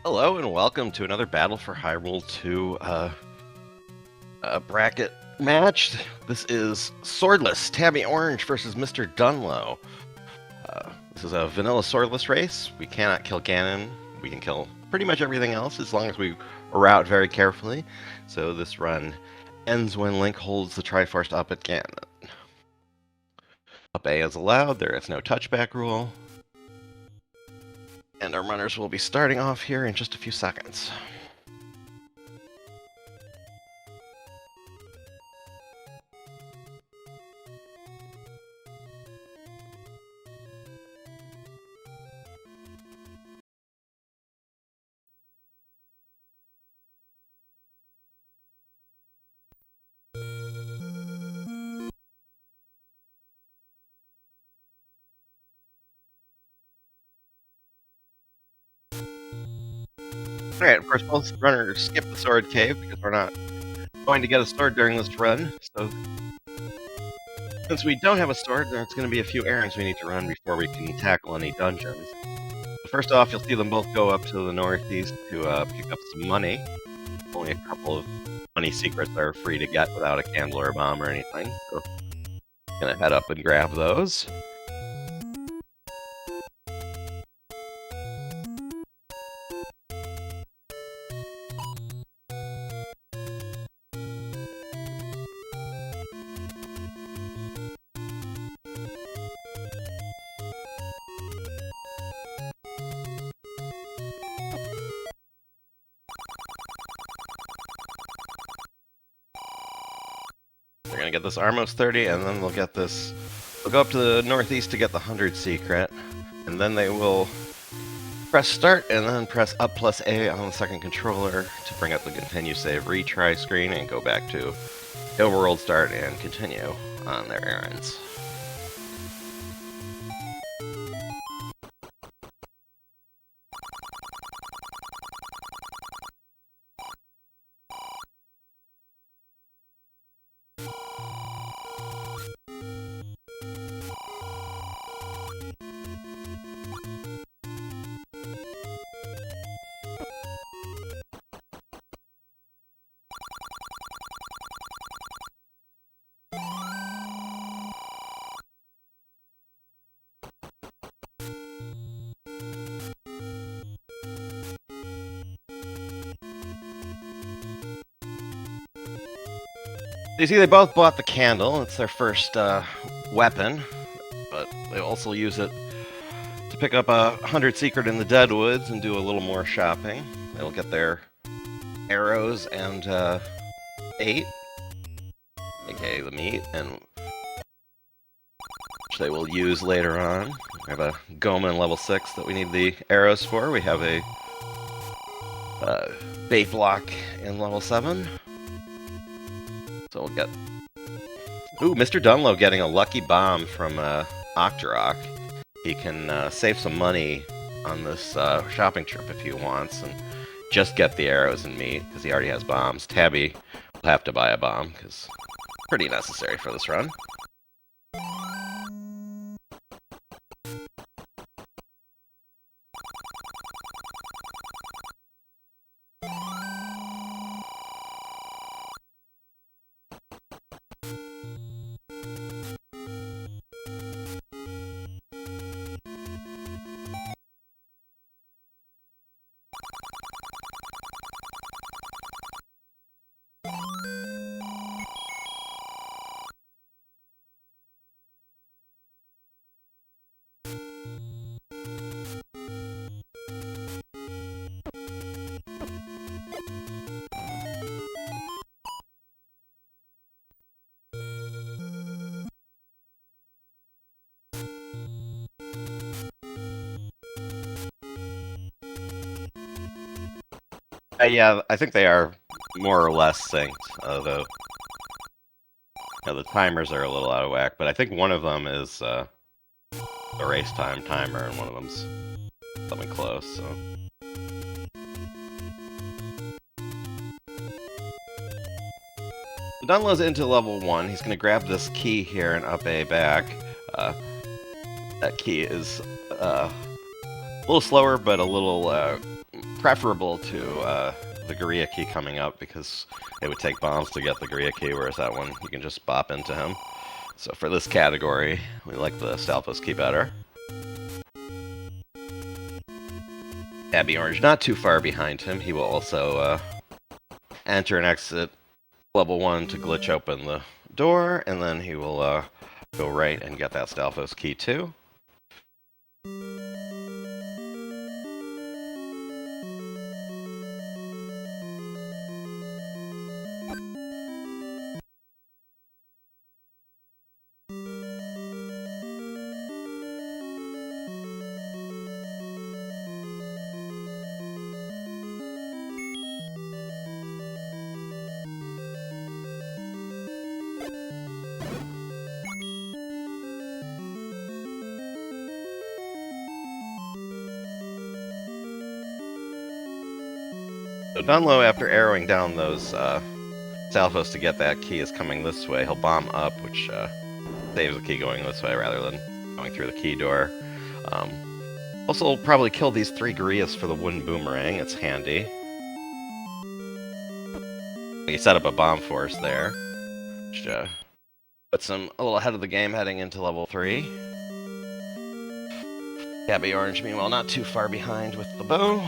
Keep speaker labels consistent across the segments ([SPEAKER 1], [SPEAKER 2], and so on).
[SPEAKER 1] Hello and welcome to another Battle for Hyrule 2 bracket match. This is Swordless Tabby Orange versus MrDunlo. This is a vanilla swordless race. We cannot kill Ganon. We can kill pretty much everything else as long as we route very carefully. So this run ends when Link holds the Triforce up at Ganon. Up A is allowed. There is no touchback rule. And our runners will be starting off here in just a few seconds. Alright, of course, both runners skip the sword cave because we're not going to get a sword during this run. So, since we don't have a sword, there's going to be a few errands we need to run before we can tackle any dungeons. So first off, you'll see them both go up to the northeast to pick up some money. Only a couple of money secrets are free to get without a candle or a bomb or anything. So, gonna head up and grab those. We're gonna get this Armos 30, and then we'll get this. We'll go up to the northeast to get the 100 secret, and then they will press start and then press up plus A on the second controller to bring up the continue save retry screen and go back to overworld start and continue on their errands. You see, they both bought the candle. It's their first weapon, but they also use it to pick up a 100 secret in the Deadwoods and do a little more shopping. They'll get their arrows and 8, aka the meat, and which they will use later on. We have a Goma in level 6 that we need the arrows for. We have a bait block in level 7. So we'll get... Ooh, MrDunlo getting a lucky bomb from Octorok. He can save some money on this shopping trip if he wants, and just get the arrows and meat, because he already has bombs. Tabby will have to buy a bomb, because it's pretty necessary for this run. Yeah, I think they are more or less synced, though the timers are a little out of whack, but I think one of them is a race time timer, and one of them's something close, so... Dunlo's into level 1. He's going to grab this key here and up A back. That key is little slower, but a little preferable to the Guria key coming up, because it would take bombs to get the Guria key, whereas that one, you can just bop into him. So for this category, we like the Stalfos key better. Tabby Orange not too far behind him. He will also enter and exit level 1 to glitch open the door, and then he will go right and get that Stalfos key too. So Dunlo, after arrowing down those Stalfos to get that key, is coming this way. He'll bomb up, which saves the key going this way rather than going through the key door. Also, will probably kill these 3 Gurias for the wooden boomerang. It's handy. He set up a bomb force there, which puts him a little ahead of the game heading into level 3. Tabby Orange, meanwhile, not too far behind with the bow.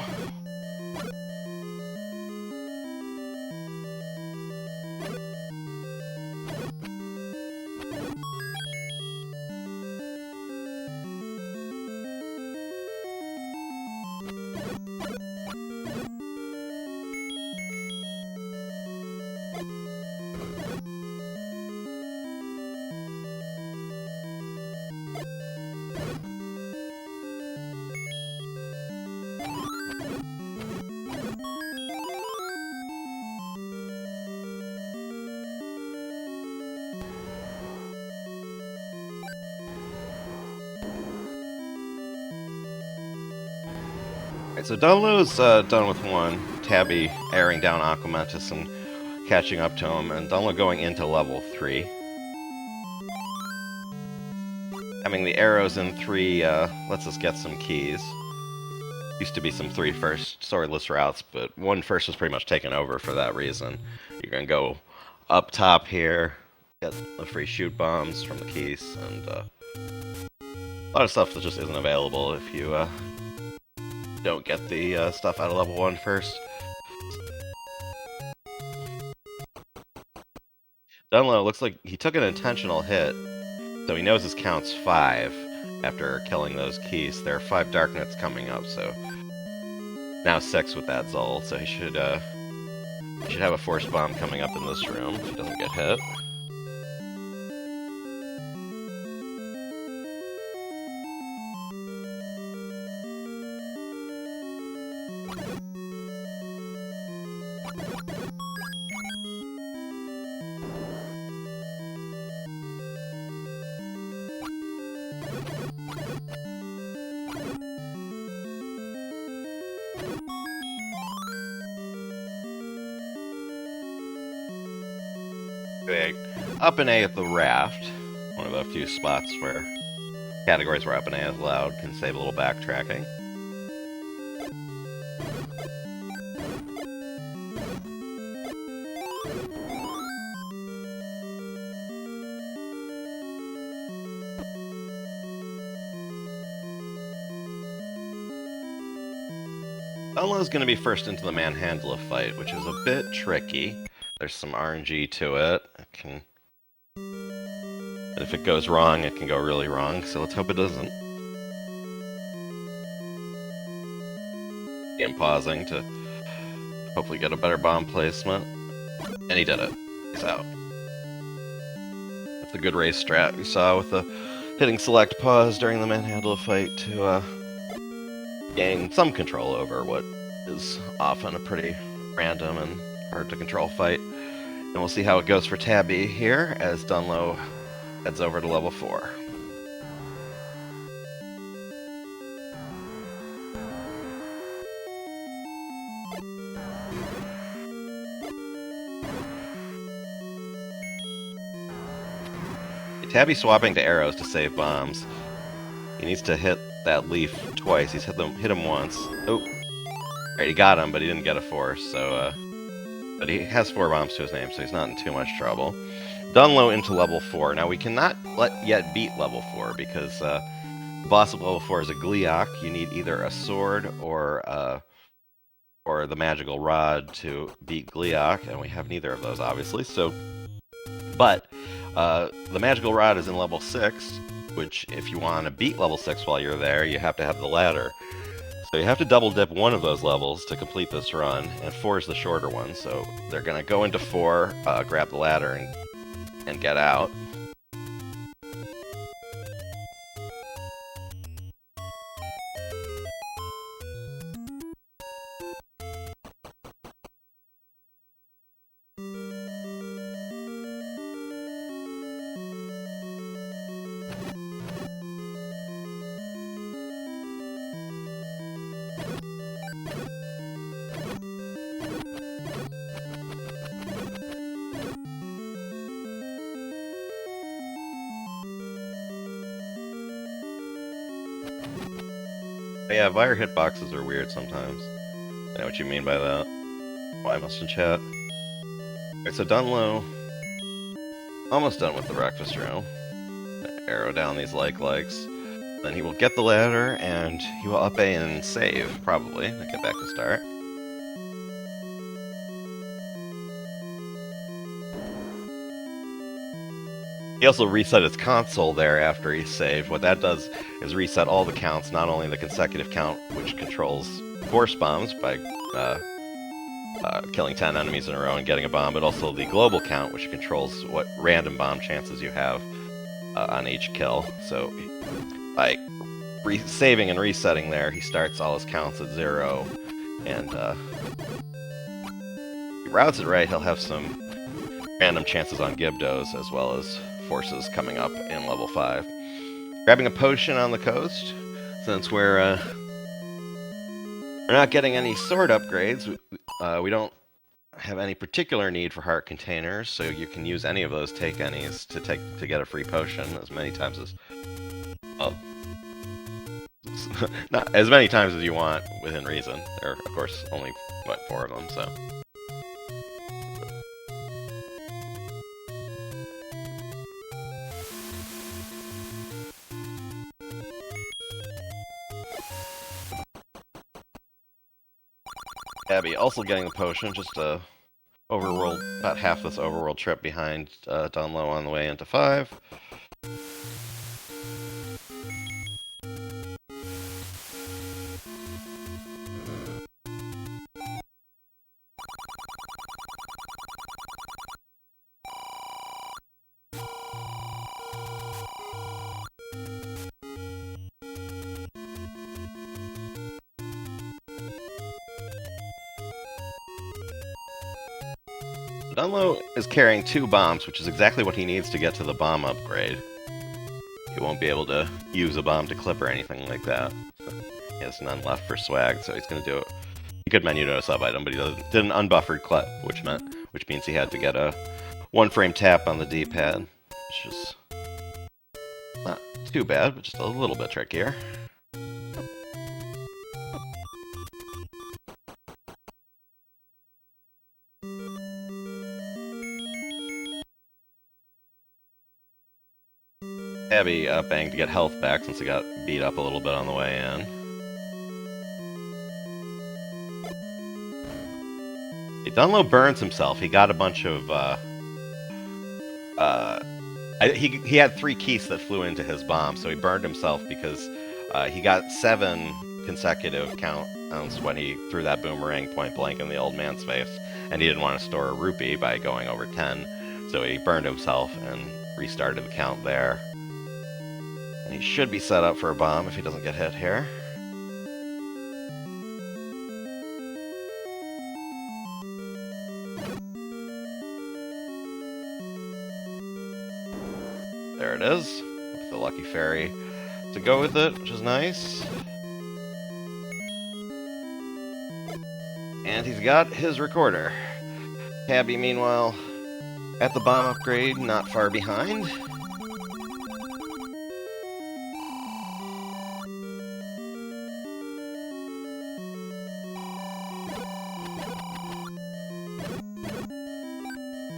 [SPEAKER 1] Alright, so Dunlo's done with one. Tabby airing down Aquamentus and catching up to him, and Dunlo going into level 3. Having the arrows in 3 lets us get some keys. Used to be some 3 first swordless routes, but 1 first was pretty much taken over for that reason. You're going to go up top here, get the free shoot bombs from the keys, and a lot of stuff that just isn't available if you don't get the stuff out of level 1 first. Dunlo looks like he took an intentional hit, so he knows his count's 5 after killing those keys. There are 5 Darknets coming up, so now 6 with that Zol, so he should have a force bomb coming up in this room if he doesn't get hit. Up and A at the raft, one of the few spots where categories where up and A is allowed, can save a little backtracking. Dunlo's going to be first into the Manhandla fight, which is a bit tricky. There's some RNG to it. And if it goes wrong, it can go really wrong, so let's hope it doesn't. I'm pausing to hopefully get a better bomb placement. And he did it. He's out. That's a good race strat we saw with the hitting select pause during the Manhandla fight to gain some control over what is often a pretty random and hard to control fight. And we'll see how it goes for Tabby here as Dunlo heads over to level 4. Tabby swapping to arrows to save bombs. He needs to hit that leaf twice. He's hit him once. Oh, right, he got him, but he didn't get a force. So, but he has 4 bombs to his name, so he's not in too much trouble. Dunlo into level 4. Now we cannot yet beat level 4 because the boss of level 4 is a Gleeok. You need either a sword or the magical rod to beat Gleeok, and we have neither of those, obviously. So, but the magical rod is in level 6, which if you want to beat level 6 while you're there, you have to have the ladder. So you have to double dip one of those levels to complete this run, and 4 is the shorter one. So they're gonna go into 4, grab the ladder, and get out. Yeah, Vire hitboxes are weird sometimes. I know what you mean by that. Why must in chat? Alright, so Dunlo, almost done with the breakfast room. Arrow down these likes. Then he will get the ladder, and he will up A and save, probably, and get back to start. He also reset his console there after he saved. What that does is reset all the counts, not only the consecutive count, which controls force bombs by killing 10 enemies in a row and getting a bomb, but also the global count, which controls what random bomb chances you have on each kill. So by saving and resetting there, he starts all his counts at 0, and if he routes it right, he'll have some random chances on Gibdos, as well as forces coming up in level 5. Grabbing a potion on the coast, since we're not getting any sword upgrades. We don't have any particular need for heart containers, so you can use any of those take any's to get a free potion as many times as not as many times as you want within reason. There are, of course, only 4 of them, so. Abby also getting the potion, just overworld, about half this overworld trip behind Dunlo on the way into 5. Dunlo is carrying 2 bombs, which is exactly what he needs to get to the bomb upgrade. He won't be able to use a bomb to clip or anything like that. So he has none left for swag, so he's going to do it. He could menu to a sub-item, but he did an unbuffered clip, which means he had to get a 1-frame tap on the D-pad, which is not too bad, but just a little bit trickier. Abby banged to get health back since he got beat up a little bit on the way in. Dunlo burns himself. He got a bunch of he had 3 keys that flew into his bomb, so he burned himself because he got 7 consecutive counts when he threw that boomerang point blank in the old man's face, and he didn't want to store a rupee by going over 10, so he burned himself and restarted the count there. And he should be set up for a bomb if he doesn't get hit here. There it is, with the lucky fairy to go with it, which is nice. And he's got his recorder. Tabby, meanwhile, at the bomb upgrade, not far behind.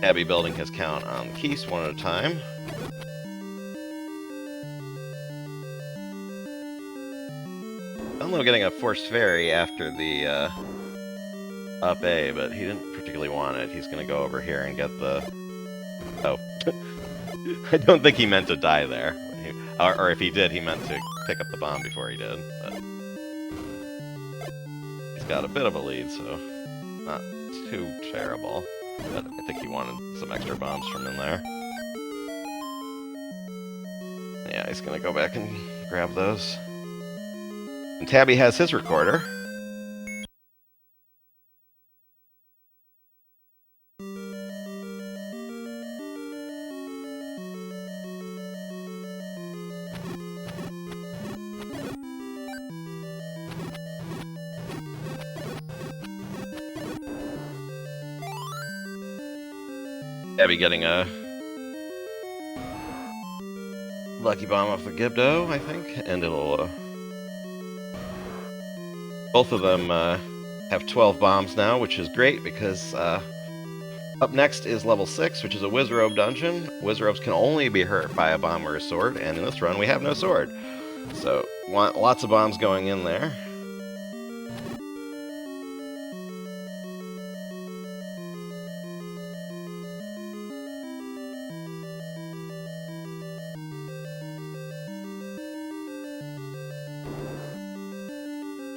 [SPEAKER 1] Tabby building his count on the keys one at a time. Dunlo getting a forced fairy after the up A, but he didn't particularly want it. He's going to go over here and get the... Oh. I don't think he meant to die there. Or if he did, he meant to pick up the bomb before he did. But he's got a bit of a lead, so not too terrible. But I think he wanted some extra bombs from in there. Yeah, he's going to go back and grab those. And Tabby has his recorder. Tabby getting a lucky bomb off the Gibdo, I think, and it'll... both of them have 12 bombs now, which is great, because up next is level 6, which is a Wizrobe dungeon. Wizrobes can only be hurt by a bomb or a sword, and in this run we have no sword. So, want lots of bombs going in there.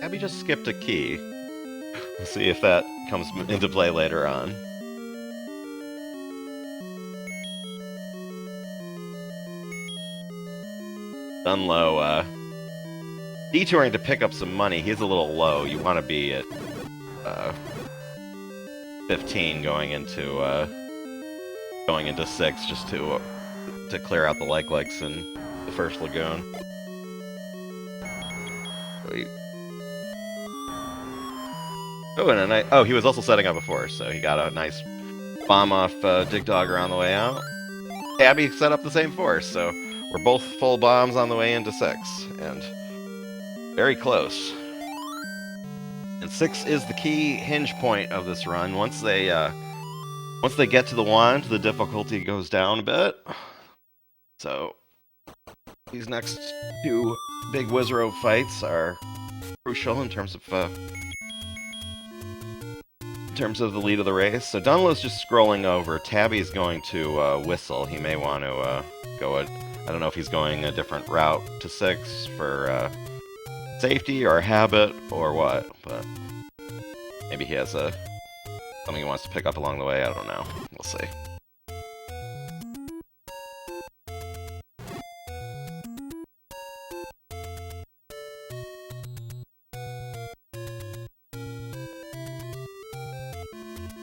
[SPEAKER 1] Abby just skipped a key. We'll see if that comes into play later on. Dunlo, detouring to pick up some money. He's a little low. You want to be at 15 going into 6 just to clear out the likes in the first lagoon. Oh, and he was also setting up a force, so he got a nice bomb off Dig Dogger on the way out. Tabby set up the same force, so we're both full bombs on the way into 6, and very close. And 6 is the key hinge point of this run. Once they get to the wand, the difficulty goes down a bit. So these next 2 big Wizrobe fights are crucial in terms of the lead of the race. So Dunlo's just scrolling over. Tabby's going to whistle. He may want to go I don't know if he's going a different route to 6 for safety or habit or what, but maybe he has something he wants to pick up along the way. I don't know. We'll see.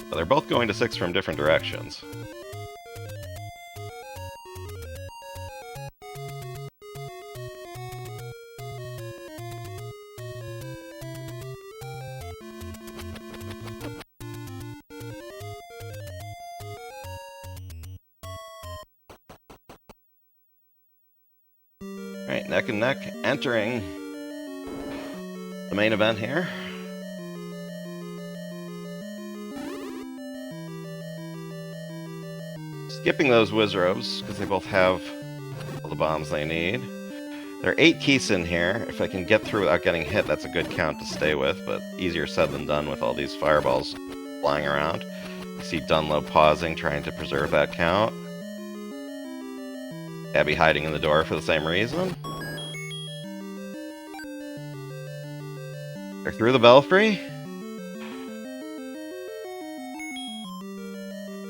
[SPEAKER 1] So they're both going to 6 from different directions. Alright, neck and neck, entering the main event here. Skipping those Wizrobes, because they both have all the bombs they need. There are 8 keys in here. If I can get through without getting hit, that's a good count to stay with, but easier said than done with all these fireballs flying around. You see Dunlo pausing, trying to preserve that count. Abby hiding in the door for the same reason. They're through the belfry.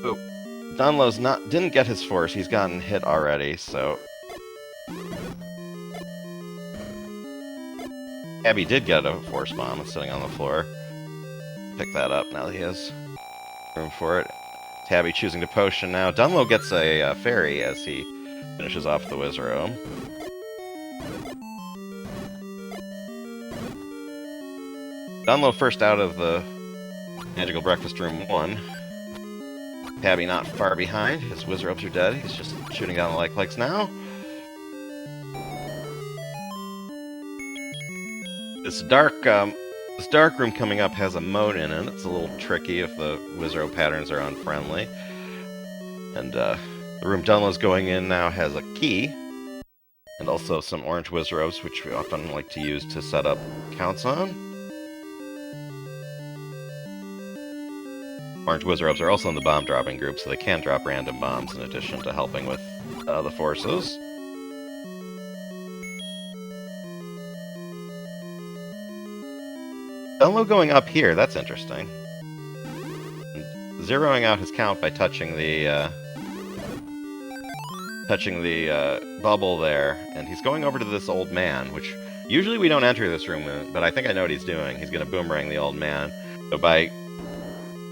[SPEAKER 1] Oop. Dunlo's didn't get his force. He's gotten hit already, so Abby did get a force bomb. It's sitting on the floor. Pick that up now that he has room for it. Tabby choosing to potion now. Dunlo gets a fairy as he finishes off the Wizrobe. Dunlo first out of the Magical Breakfast Room 1. Tabby not far behind. His Wizrobes are dead. He's just shooting down the likes now. This dark room coming up has a moat in it. It's a little tricky if the Wizrobe patterns are unfriendly. And the room Dunlo's going in now has a key, and also some orange Wizarobes, which we often like to use to set up counts on. Orange Wizarobes are also in the bomb dropping group, so they can drop random bombs in addition to helping with the forces. Dunlo going up here, that's interesting. And zeroing out his count by touching the bubble there, and he's going over to this old man, which usually we don't enter this room, but I think I know what he's doing. He's going to boomerang the old man. So by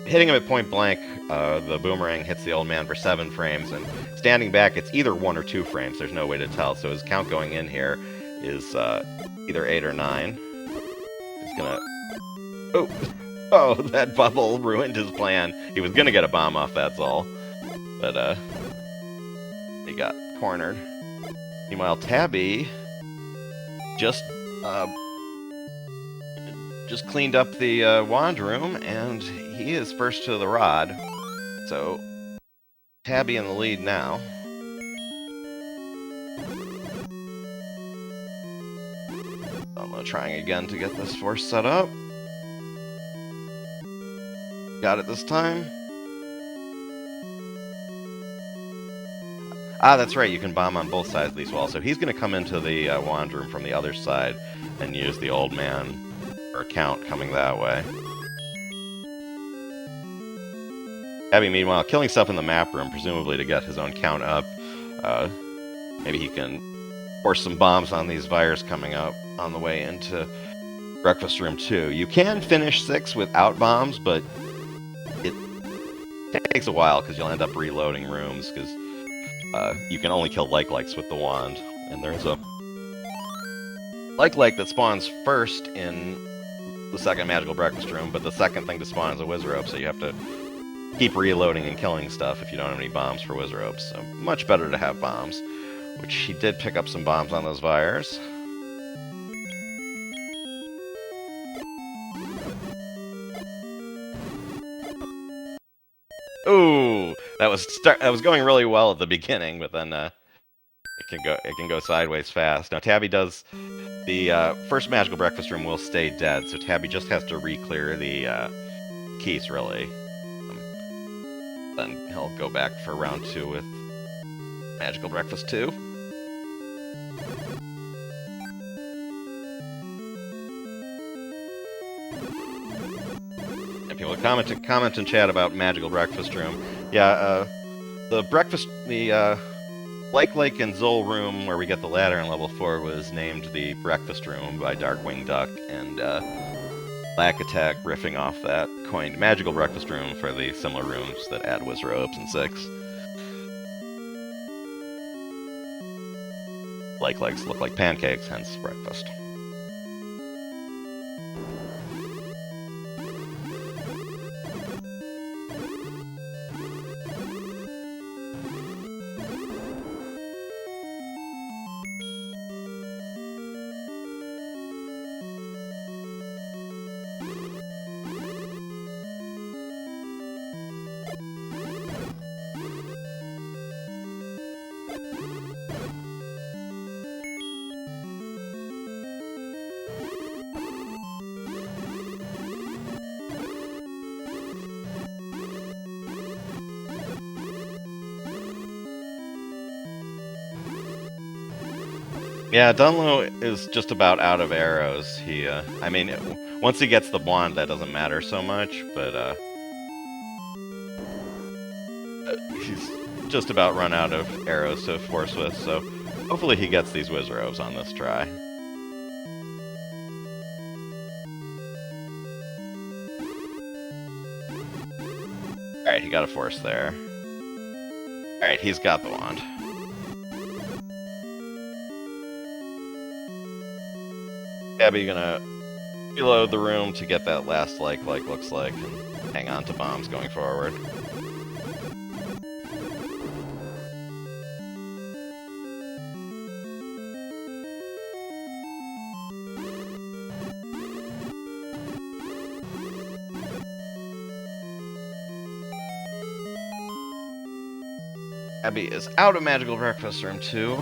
[SPEAKER 1] hitting him at point blank, the boomerang hits the old man for 7 frames, and standing back, it's either 1 or 2 frames. There's no way to tell, so his count going in here is either 8 or 9. He's gonna... Oh, that bubble ruined his plan. He was gonna get a bomb off, that's all. But, he got cornered. Meanwhile, Tabby just cleaned up the wand room, and he is first to the rod. So, Tabby in the lead now. I'm trying again to get this force set up. Got it this time. Ah, that's right, you can bomb on both sides of these walls. So he's going to come into the wand room from the other side and use the old man or count coming that way. Abby, meanwhile, killing stuff in the map room, presumably to get his own count up. Maybe he can force some bombs on these Vires coming up on the way into Breakfast Room 2. You can finish 6 without bombs, but it takes a while because you'll end up reloading rooms because you can only kill like-likes with the wand. And there's a like-like that spawns first in the second magical breakfast room, but the second thing to spawn is a Wizard, so you have to keep reloading and killing stuff if you don't have any bombs for Wizard. So much better to have bombs, which he did pick up some bombs on those Vires. Ooh, that was going really well at the beginning, but then it can go sideways fast. Now Tabby does the first magical breakfast room will stay dead, so Tabby just has to re-clear the keys really. Then he'll go back for round 2 with magical breakfast 2. People comment in chat about magical breakfast room. Yeah, the like and Zol room where we get the ladder in level 4 was named the breakfast room by Darkwing Duck, and Black Attack, riffing off that, coined magical breakfast room for the similar rooms that add Wizard Robes in 6. Like-likes look like pancakes, hence breakfast. Yeah, Dunlo is just about out of arrows. I mean, once he gets the wand, that doesn't matter so much, but he's just about run out of arrows to force with, so hopefully he gets these Wizarobes on this try. Alright, he got a force there. Alright, he's got the wand. Abby gonna reload the room to get that last like looks like, and hang on to bombs going forward. Abby is out of Magical Breakfast Room 2.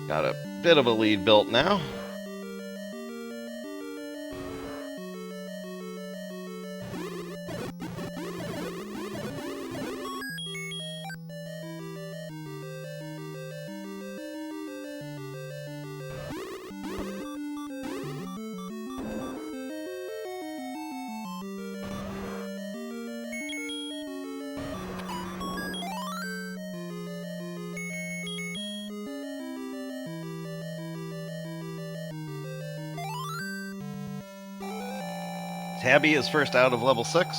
[SPEAKER 1] Got a bit of a lead built now. Tabby is first out of level 6.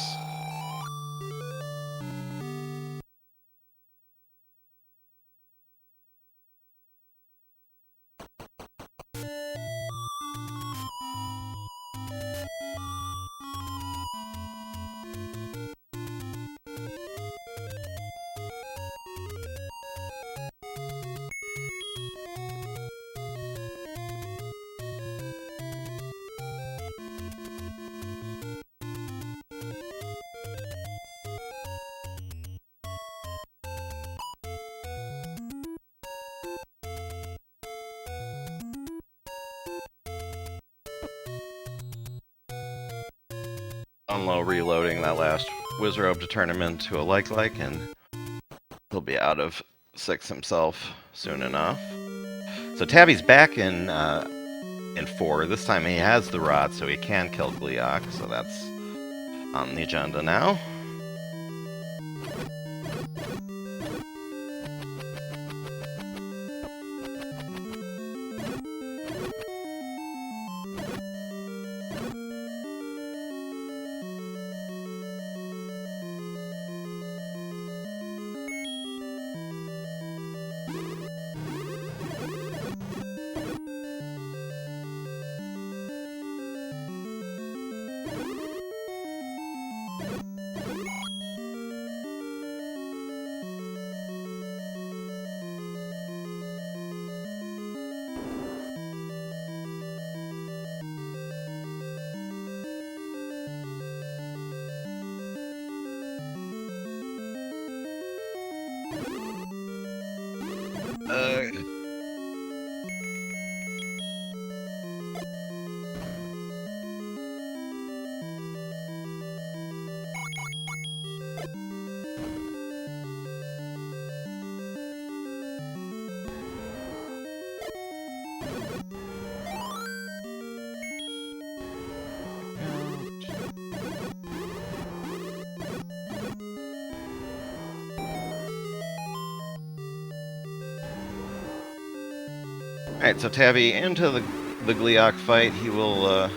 [SPEAKER 1] MrDunlo reloading that last Wizrobe to turn him into a like, and he'll be out of 6 himself soon enough. So Tabby's back in 4. This time he has the rod, so he can kill Gleeok, so that's on the agenda now. Alright, so Tabby into the Gleeok fight. He will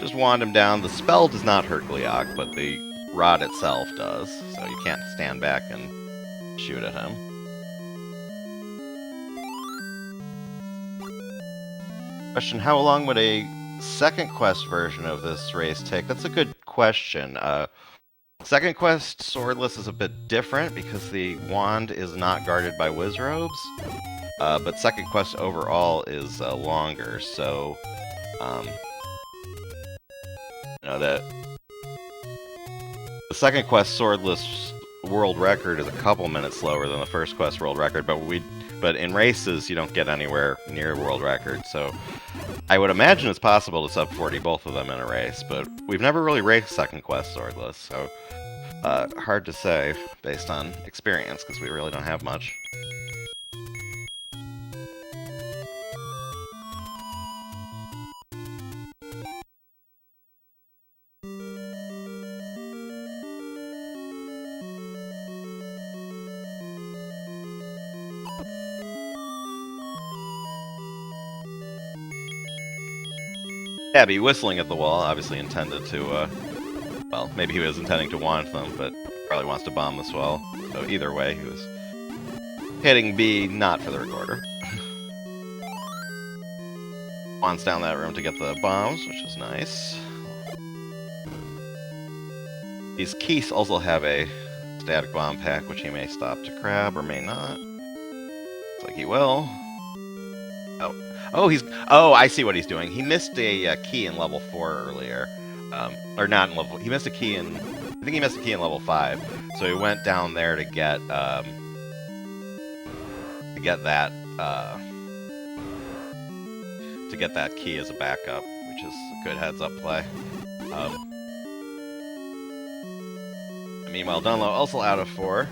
[SPEAKER 1] just wand him down. The spell does not hurt Gleeok, but the rod itself does, so you can't stand back and shoot at him. Question, how long would a second quest version of this race take? That's a good question. Second quest swordless is a bit different because the wand is not guarded by Wizrobes. But second quest overall is longer, so you know that the second quest swordless world record is a couple minutes slower than the first quest world record, but in races you don't get anywhere near world record, so I would imagine it's possible to sub 40 both of them in a race, but we've never really raced second quest swordless, so hard to say based on experience because we really don't have much. Abby whistling at the wall, obviously intended to, well, maybe he was intending to wand them, but probably wants to bomb this wall. So either way, he was hitting B, not for the recorder. Wands down that room to get the bombs, which is nice. These Keiths also have a static bomb pack, which he may stop to grab or may not. Looks like he will. Oh, I see what he's doing. He missed a key in level 4 earlier. Or not in level... He missed a key in I think he missed a key in level 5, so he went down there to get that key as a backup, which is a good heads-up play. Meanwhile, Dunlo also out of 4.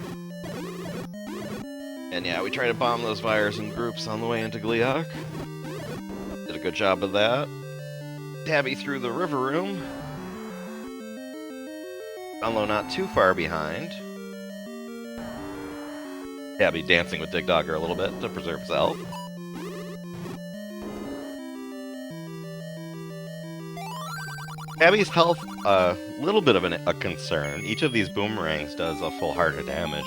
[SPEAKER 1] And yeah, we try to bomb those fires in groups on the way into Gliok. Did a good job of that. Tabby through the river room. Dunlo not too far behind. Tabby dancing with Dig Dogger a little bit to preserve his health. Tabby's health, a little bit of a concern. Each of these boomerangs does a full heart of damage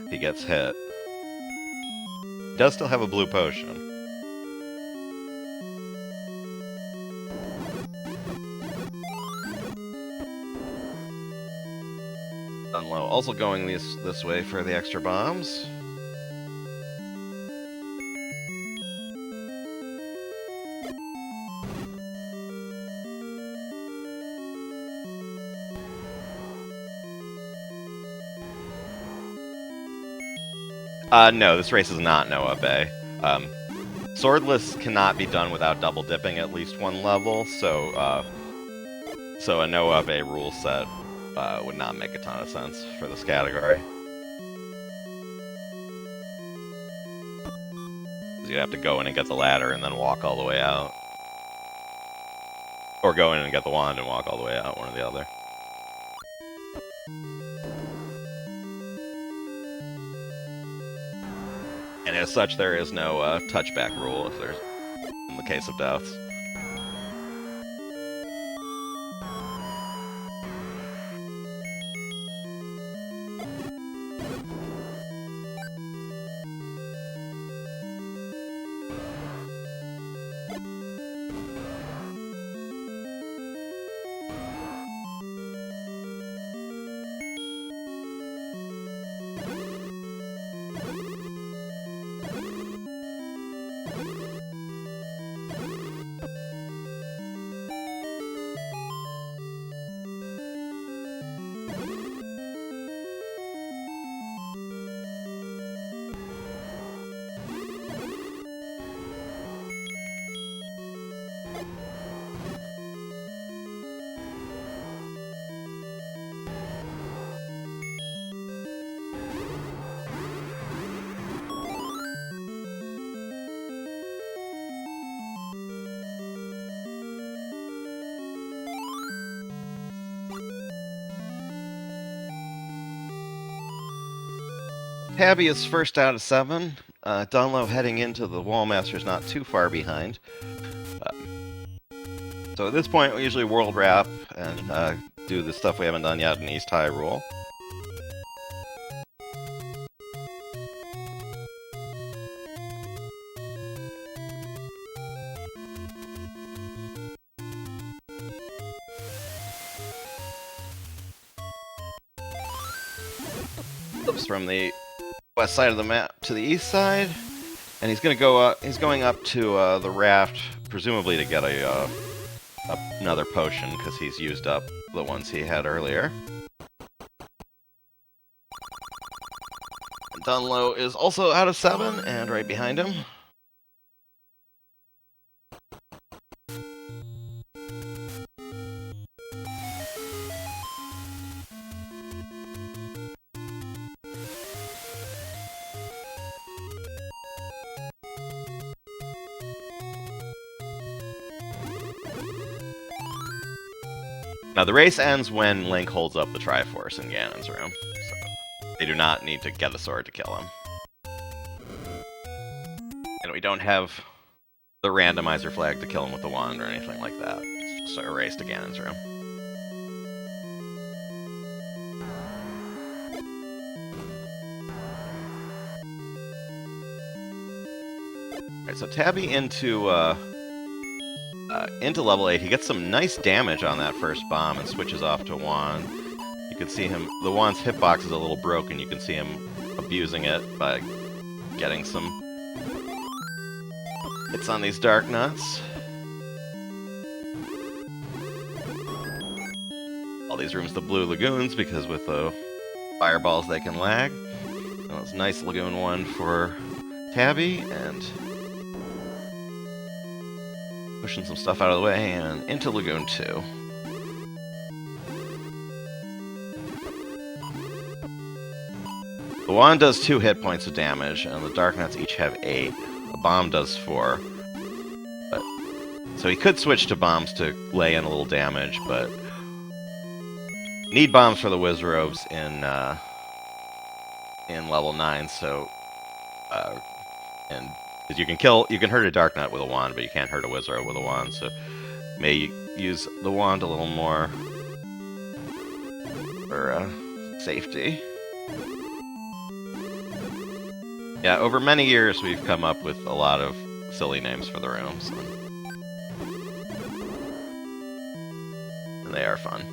[SPEAKER 1] if he gets hit. He does still have a blue potion. Dunlo also going this way for the extra bombs. No, this race is not Noah Bay. Swordless cannot be done without double dipping at least one level, so a Noah Bay rule set would not make a ton of sense for this category. You'd have to go in and get the ladder and then walk all the way out. Or go in and get the wand and walk all the way out, one or the other. And as such, there is no touchback rule if there's in the case of deaths. Tabby is first out of 7. Dunlo heading into the Wallmaster's not too far behind. So at this point, we usually world wrap and do the stuff we haven't done yet in East Hyrule. Flips from the west side of the map to the east side, and he's going to go up. He's going up to the raft, presumably to get another potion because he's used up the ones he had earlier. Dunlo is also out of 7 and right behind him. Now, the race ends when Link holds up the Triforce in Ganon's room, so they do not need to get a sword to kill him. And we don't have the randomizer flag to kill him with the wand or anything like that. It's just a race to Ganon's room. Alright, so Tabby into level 8, he gets some nice damage on that first bomb and switches off to wand. You can see him, the wand's hitbox is a little broken, you can see him abusing it by getting some hits on these dark nuts. all these rooms to blue lagoons, because with the fireballs they can lag. That was nice Lagoon 1 for Tabby, and pushing some stuff out of the way, and into Lagoon 2. The wand does 2 hit points of damage, and the Dark Nuts each have 8. The bomb does 4. So he could switch to bombs to lay in a little damage, but need bombs for the Wizrobes in level 9, so and because you can hurt a Dark Nut with a wand, but you can't hurt a Wizrobe with a wand, so may use the wand a little more for safety. Yeah, over many years we've come up with a lot of silly names for the rooms. And they are fun.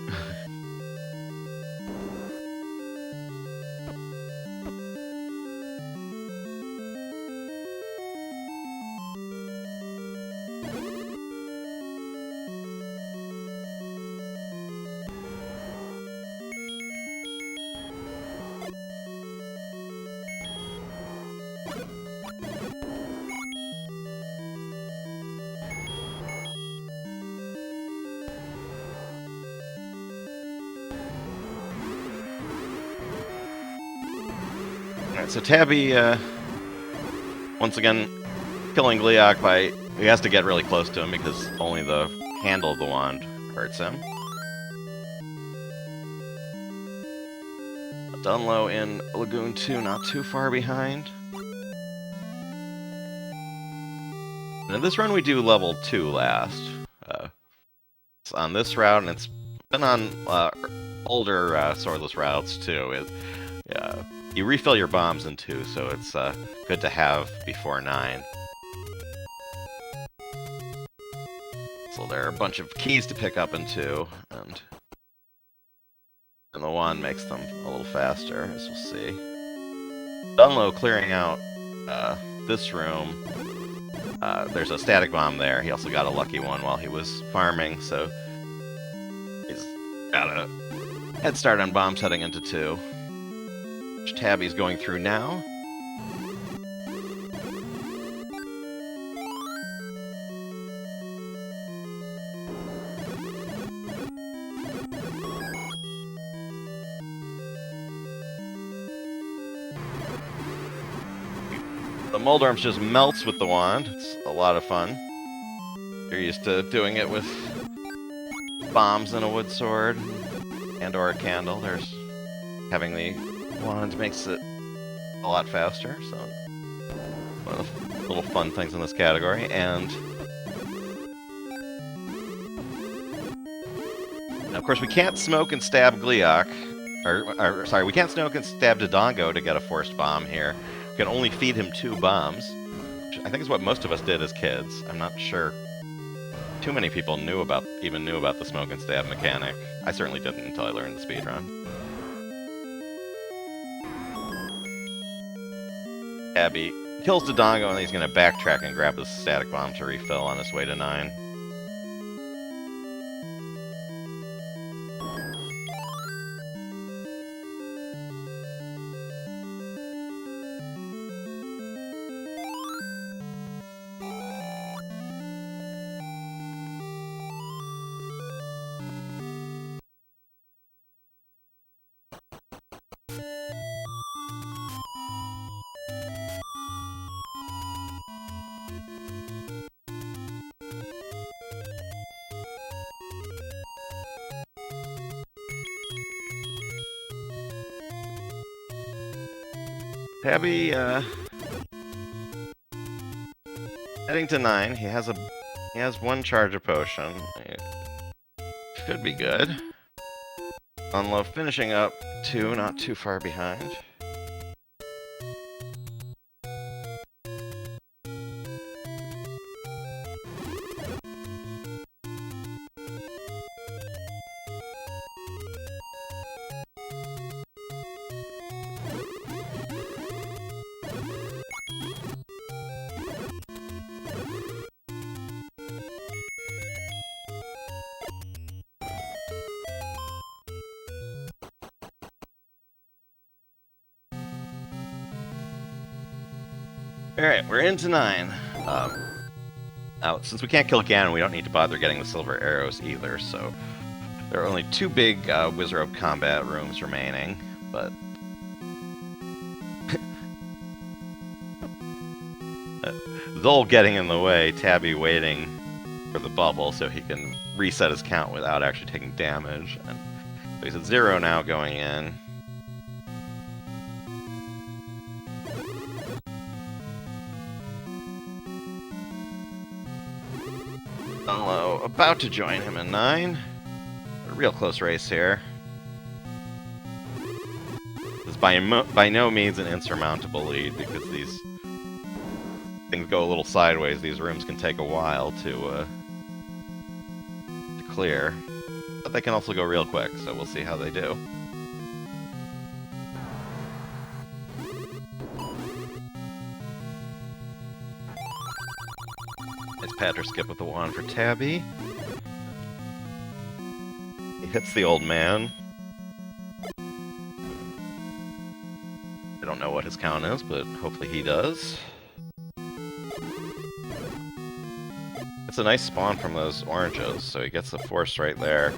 [SPEAKER 1] Alright, so Tabby, once again, killing Gleeok by... He has to get really close to him because only the handle of the wand hurts him. Dunlo in Lagoon 2, not too far behind. And in this run we do level 2 last. It's on this route, and it's been on older swordless routes too. You refill your bombs in 2, so it's good to have before 9. So there are a bunch of keys to pick up in 2, and the wand makes them a little faster, as we'll see. Dunlo clearing out this room. There's a static bomb there. He also got a lucky one while he was farming, so he's got a head start on bombs heading into 2. Which Tabby's going through now. The Moldorms just melts with the wand. It's a lot of fun. You're used to doing it with bombs and a wood sword and or a candle. There's having the wand makes it a lot faster, so one of the little fun things in this category. And of course we can't smoke and stab Gleeok, or sorry, we can't smoke and stab Dodongo to get a forced bomb here. We can only feed him 2 bombs, which I think is what most of us did as kids. I'm not sure too many people even knew about the smoke and stab mechanic. I certainly didn't until I learned the speedrun. Abby kills Dodongo, and he's going to backtrack and grab the static bomb to refill on his way to 9. Tabby, heading to 9. He has 1 charge of potion. Should be good. Dunlo finishing up 2, not too far behind. Alright, we're into 9. Now, since we can't kill Ganon, we don't need to bother getting the silver arrows either, so there are only 2 big Wizard of Combat rooms remaining, but... Zol getting in the way, Tabby waiting for the bubble so he can reset his count without actually taking damage. And so he's at 0 now going in. Dunlo about to join him in 9. A real close race here. This is by no means an insurmountable lead, because these things go a little sideways. These rooms can take a while to clear. But they can also go real quick, so we'll see how they do. It's Patrick skip with the wand for Tabby. He hits the old man. I don't know what his count is, but hopefully he does. It's a nice spawn from those oranges, so he gets the force right there.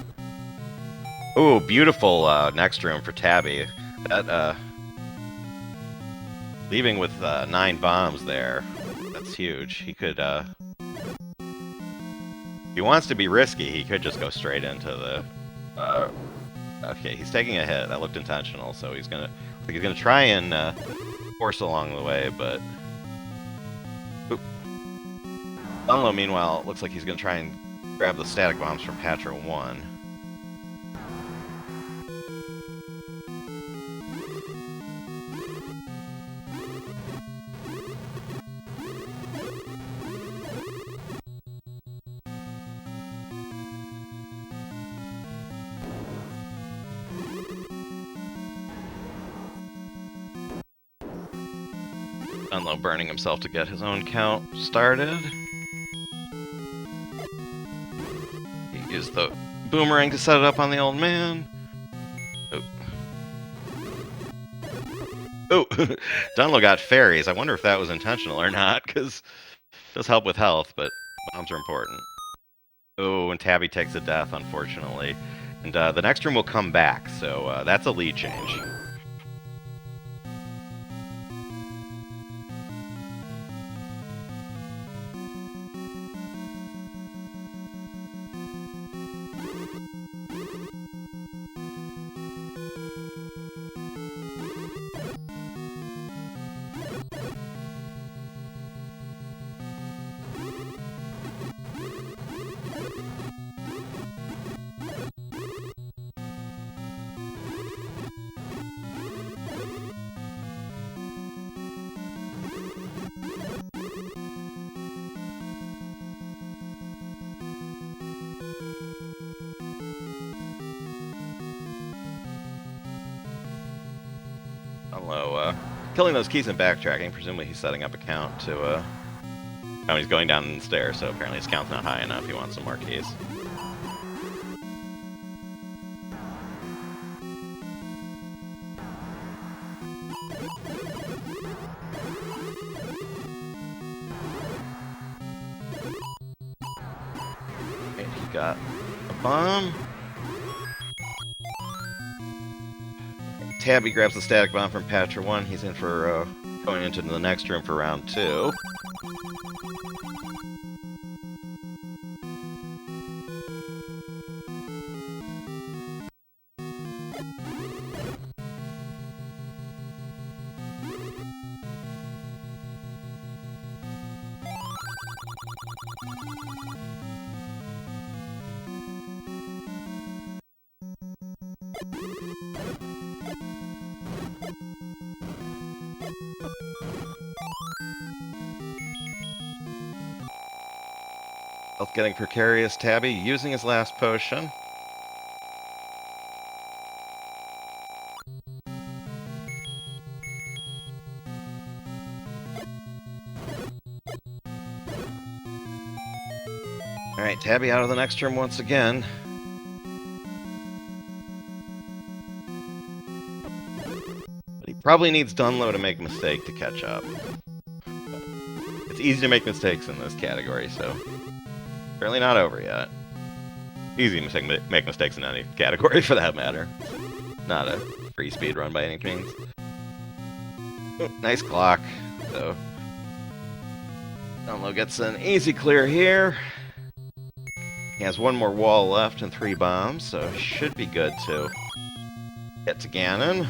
[SPEAKER 1] Ooh, beautiful next room for Tabby. That, leaving with 9 bombs there, that's huge. He could, if he wants to be risky, he could just go straight into the... okay, he's taking a hit. That looked intentional, so he's gonna try and force along the way, but... Oop. Dunlo, meanwhile, looks like he's gonna try and grab the static bombs from Patra 1. Dunlo burning himself to get his own count started. He used the boomerang to set it up on the old man. Oh. Oh, Dunlo got fairies. I wonder if that was intentional or not, because it does help with health, but bombs are important. Oh, and Tabby takes a death, unfortunately. And the next room will come back, so that's a lead change. Dunlo, killing those keys and backtracking. Presumably he's setting up a count to, oh, he's going down the stairs, so apparently his count's not high enough. He wants some more keys. Okay, he got a bomb. Tabby grabs the static bomb from Patra 1. He's in for going into the next room for round 2. Health getting precarious. Tabby using his last potion. Alright, Tabby out of the next room once again. But he probably needs Dunlo to make a mistake to catch up. easy to make mistakes in this category, so certainly not over yet. Easy to make mistakes in any category, for that matter. Not a free speed run by any means. Ooh, nice clock. So, Dunlo gets an easy clear here. He has one more wall left and 3 bombs, so should be good to get to Ganon.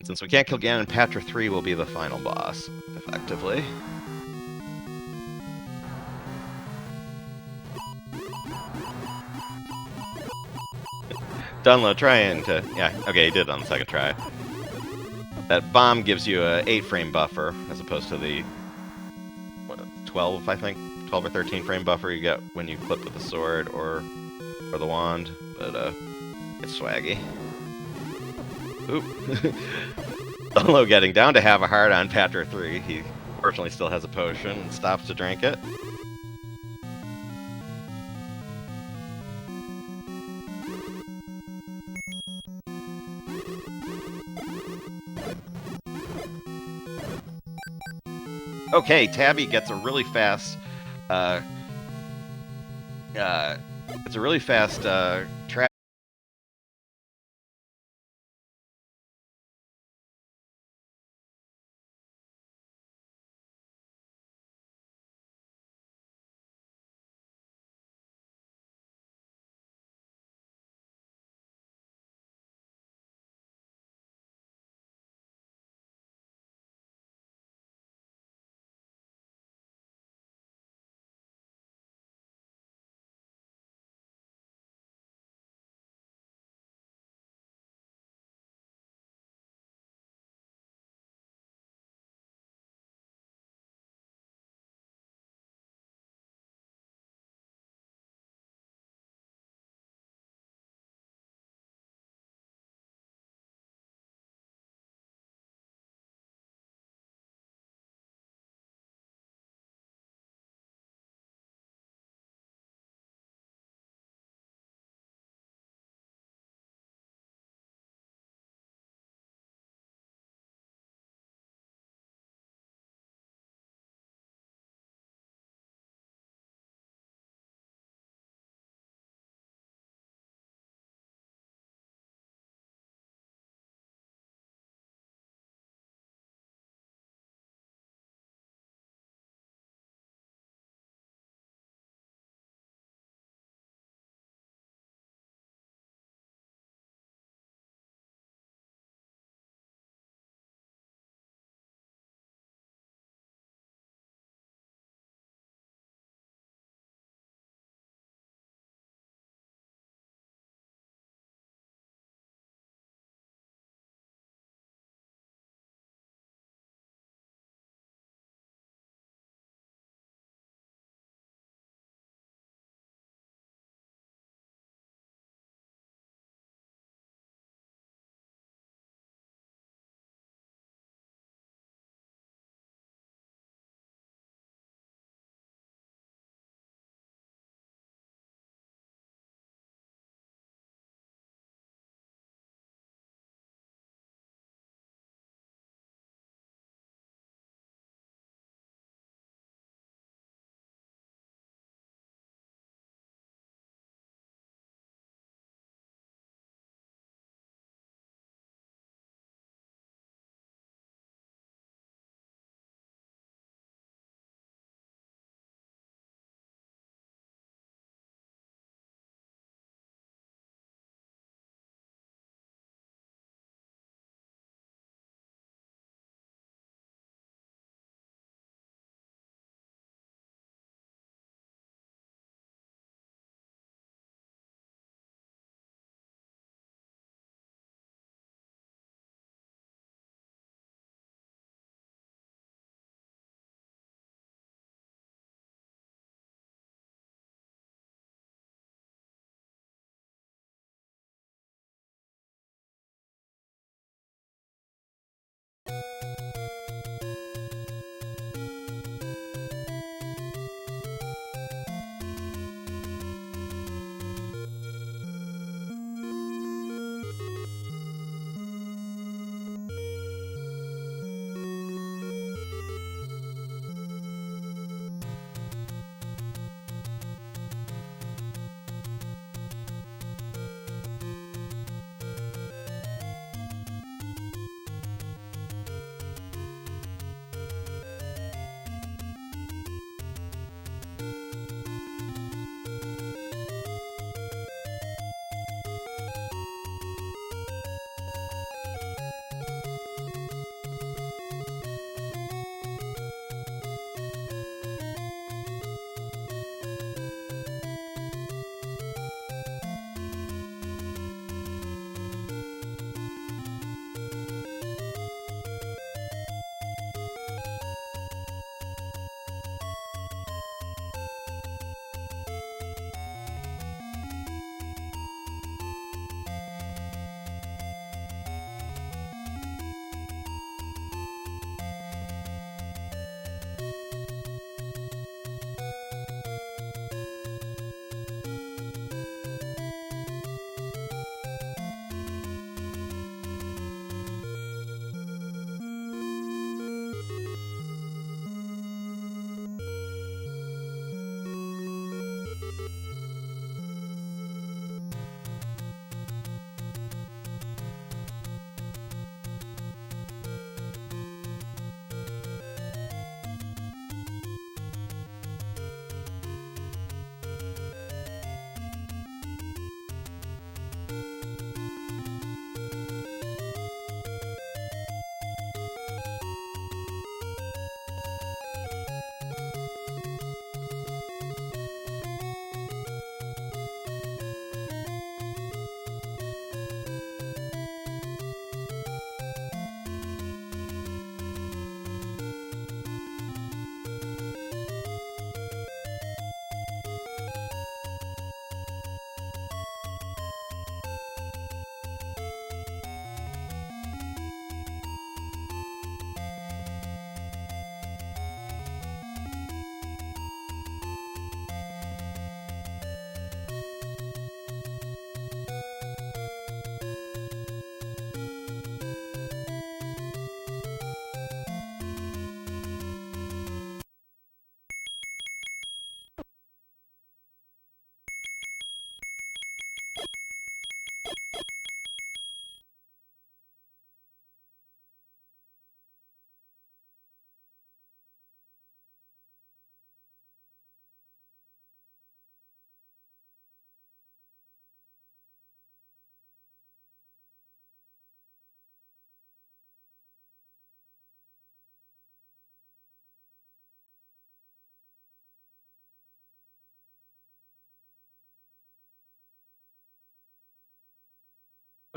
[SPEAKER 1] Since we can't kill Ganon, Patra 3 will be the final boss, effectively. Dunlo trying to... Yeah, okay, he did it on the second try. That bomb gives you a 8-frame buffer, as opposed to the... what, 12, I think? 12 or 13 frame buffer you get when you clip with the sword or the wand. But, it's swaggy. Oop. Dunlo getting down to have a heart on Patra 3. He fortunately still has a potion and stops to drink it. Okay, Tabby gets a really fast, track.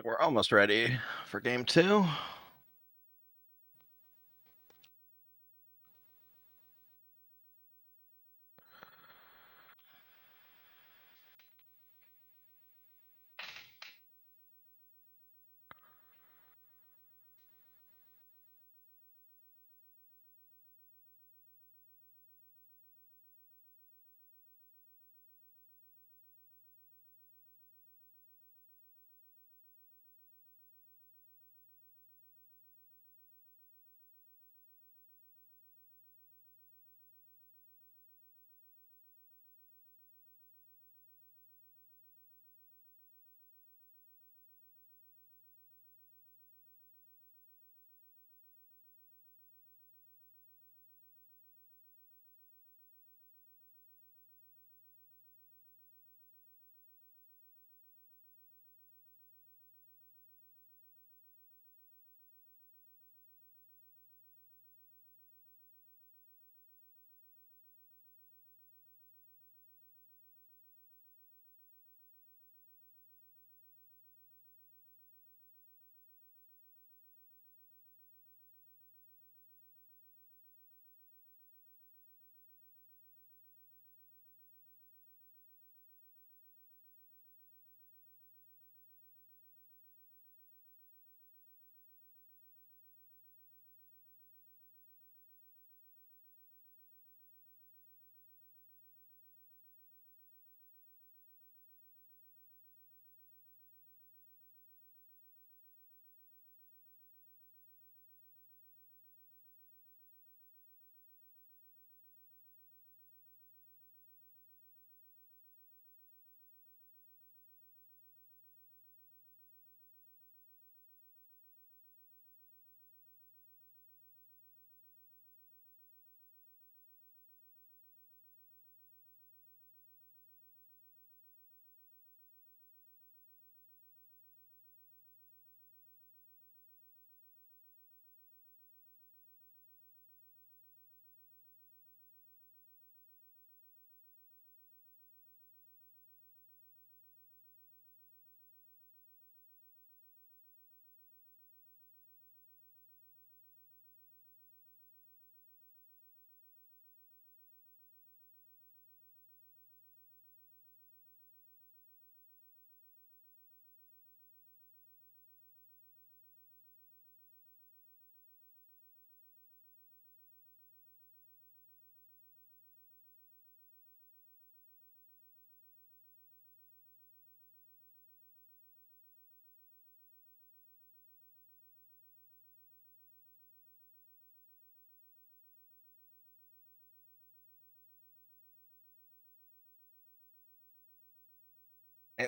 [SPEAKER 1] We're almost ready for game 2.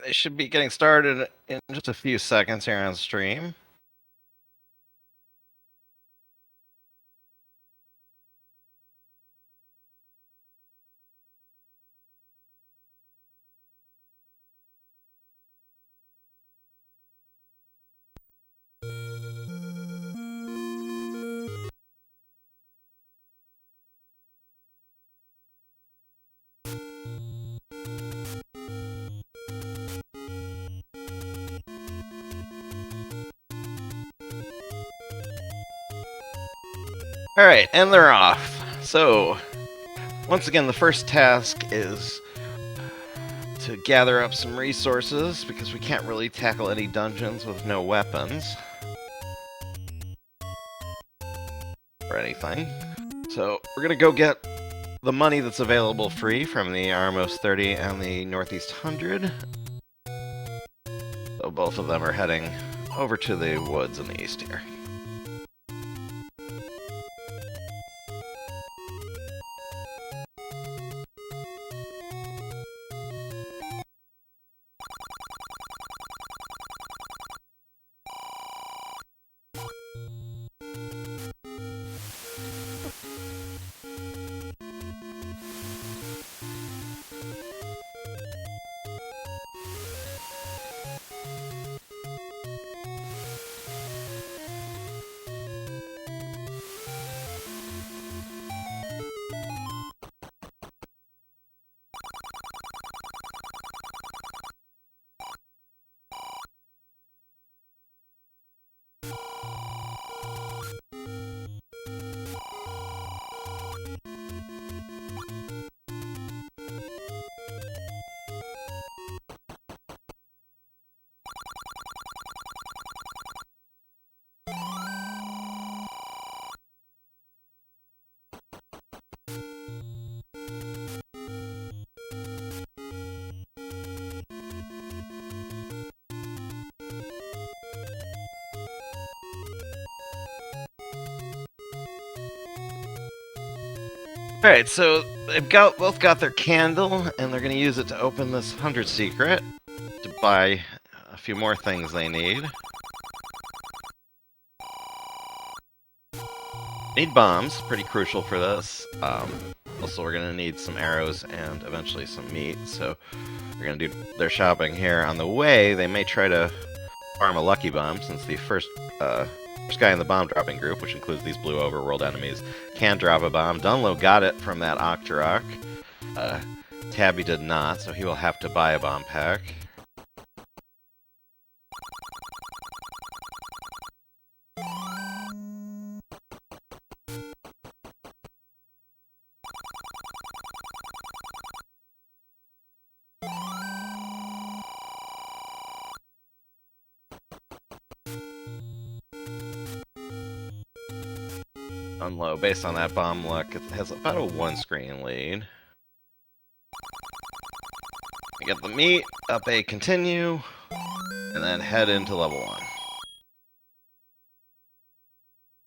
[SPEAKER 1] They should be getting started in just a few seconds here on stream. Alright, and they're off. So, once again, the first task is to gather up some resources, because we can't really tackle any dungeons with no weapons. Or anything. So, we're gonna go get the money that's available free from the Armos 30 and the Northeast 100. So both of them are heading over to the woods in the east here. Alright, so they've both got their candle, and they're going to use it to open this 100 secret to buy a few more things they need. Need bombs, pretty crucial for this. Also, we're going to need some arrows and eventually some meat, so we're going to do their shopping here. On the way, they may try to farm a lucky bomb, since the first guy in the bomb dropping group, which includes these blue overworld enemies, can drop a bomb. Dunlo got it from that Octorok. Tabby did not, so he will have to buy a bomb pack. Dunlo, based on that bomb luck, it has about a 1-screen lead. We get the meat, up a continue, and then head into level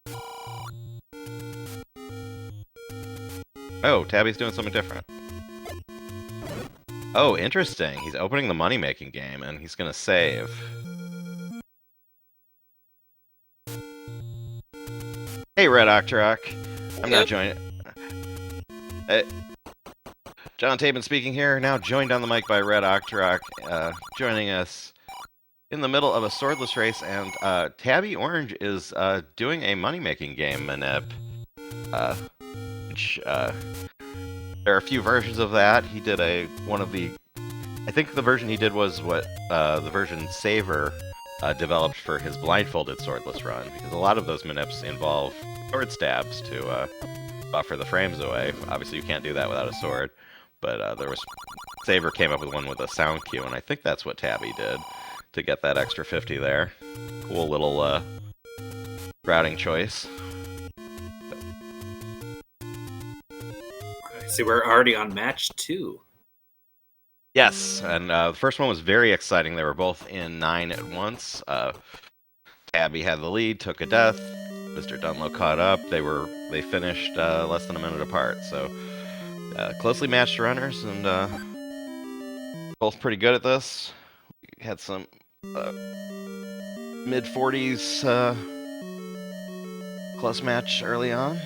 [SPEAKER 1] 1. Oh, Tabby's doing something different. Oh, interesting. He's opening the money-making game, and he's gonna save. Hey, Red Octorok. I'm not joining. John Tabin speaking here, now joined on the mic by Red Octorok, joining us in the middle of a swordless race, and Tabby Orange is doing a money-making game, Manip. Which, there are a few versions of that. He did I think the version he did was what the version Saver developed for his blindfolded swordless run, because a lot of those manips involve sword stabs to buffer the frames away. Obviously, you can't do that without a sword, but Saver came up with one with a sound cue, and I think that's what Tabby did to get that extra 50 there. Cool little routing choice.
[SPEAKER 2] See, we're already on match 2.
[SPEAKER 1] Yes, and the first one was very exciting. They were both in 9 at once. Tabby had the lead, took a death. MrDunlo caught up. They finished less than a minute apart. So closely matched runners, and both pretty good at this. We had some mid-40s close match early on.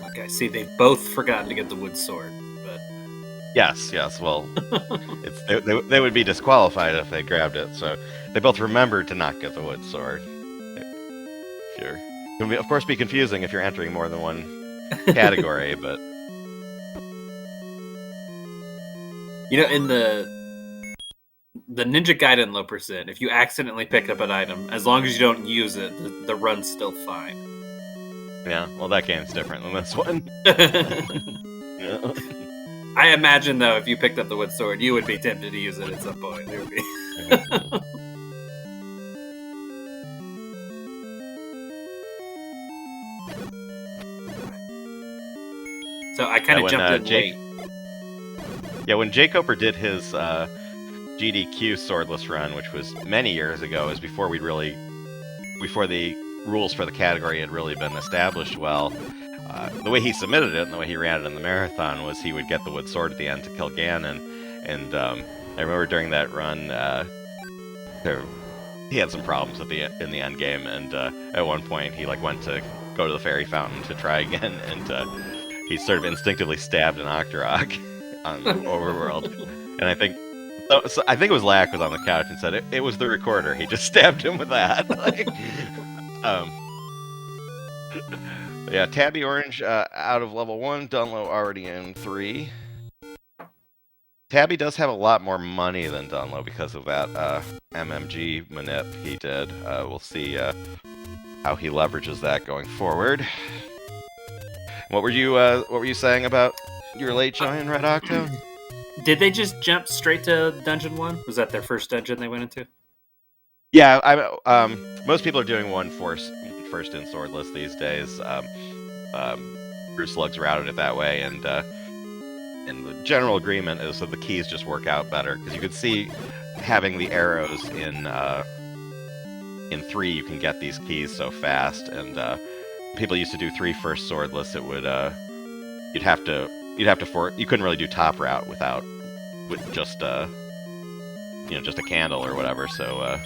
[SPEAKER 2] Okay, see, they've both forgotten to get the wood sword, but...
[SPEAKER 1] Yes, well, they would be disqualified if they grabbed it, so they both remembered to not get the wood sword. Sure. It would, of course, be confusing if you're entering more than one category, but...
[SPEAKER 2] You know, in the Ninja Gaiden low percent, if you accidentally pick up an item, as long as you don't use it, the run's still fine.
[SPEAKER 1] Yeah, well, that game's different than this one.
[SPEAKER 2] I imagine, though, if you picked up the wood sword, you would be tempted to use it at some point. It would be... So I kind of jumped in late.
[SPEAKER 1] Yeah, when Jake Oper did his GDQ swordless run, which was many years ago, is before the rules for the category had really been established well. The way he submitted it and the way he ran it in the marathon was he would get the wood sword at the end to kill Ganon. And I remember during that run, he had some problems in the end game, and at one point he went to go to the fairy fountain to try again, and he sort of instinctively stabbed an Octorok on the overworld. And I think it was Lack was on the couch and said it was the recorder. He just stabbed him with that. Yeah, Tabby Orange out of level 1, Dunlo already in 3. Tabby does have a lot more money than Dunlo because of that MMG manip he did. We'll see how he leverages that going forward. What were you saying about your late join, Red Octo?
[SPEAKER 2] Did they just jump straight to Dungeon 1? Was that their first dungeon they went into?
[SPEAKER 1] Yeah, most people are doing 1 force first in swordless these days. Brew Slugs routed it that way, and the general agreement is that the keys just work out better, because you could see having the arrows in 3, you can get these keys so fast, and people used to do 3 first swordless. It would you couldn't really do top route with just just a candle or whatever. So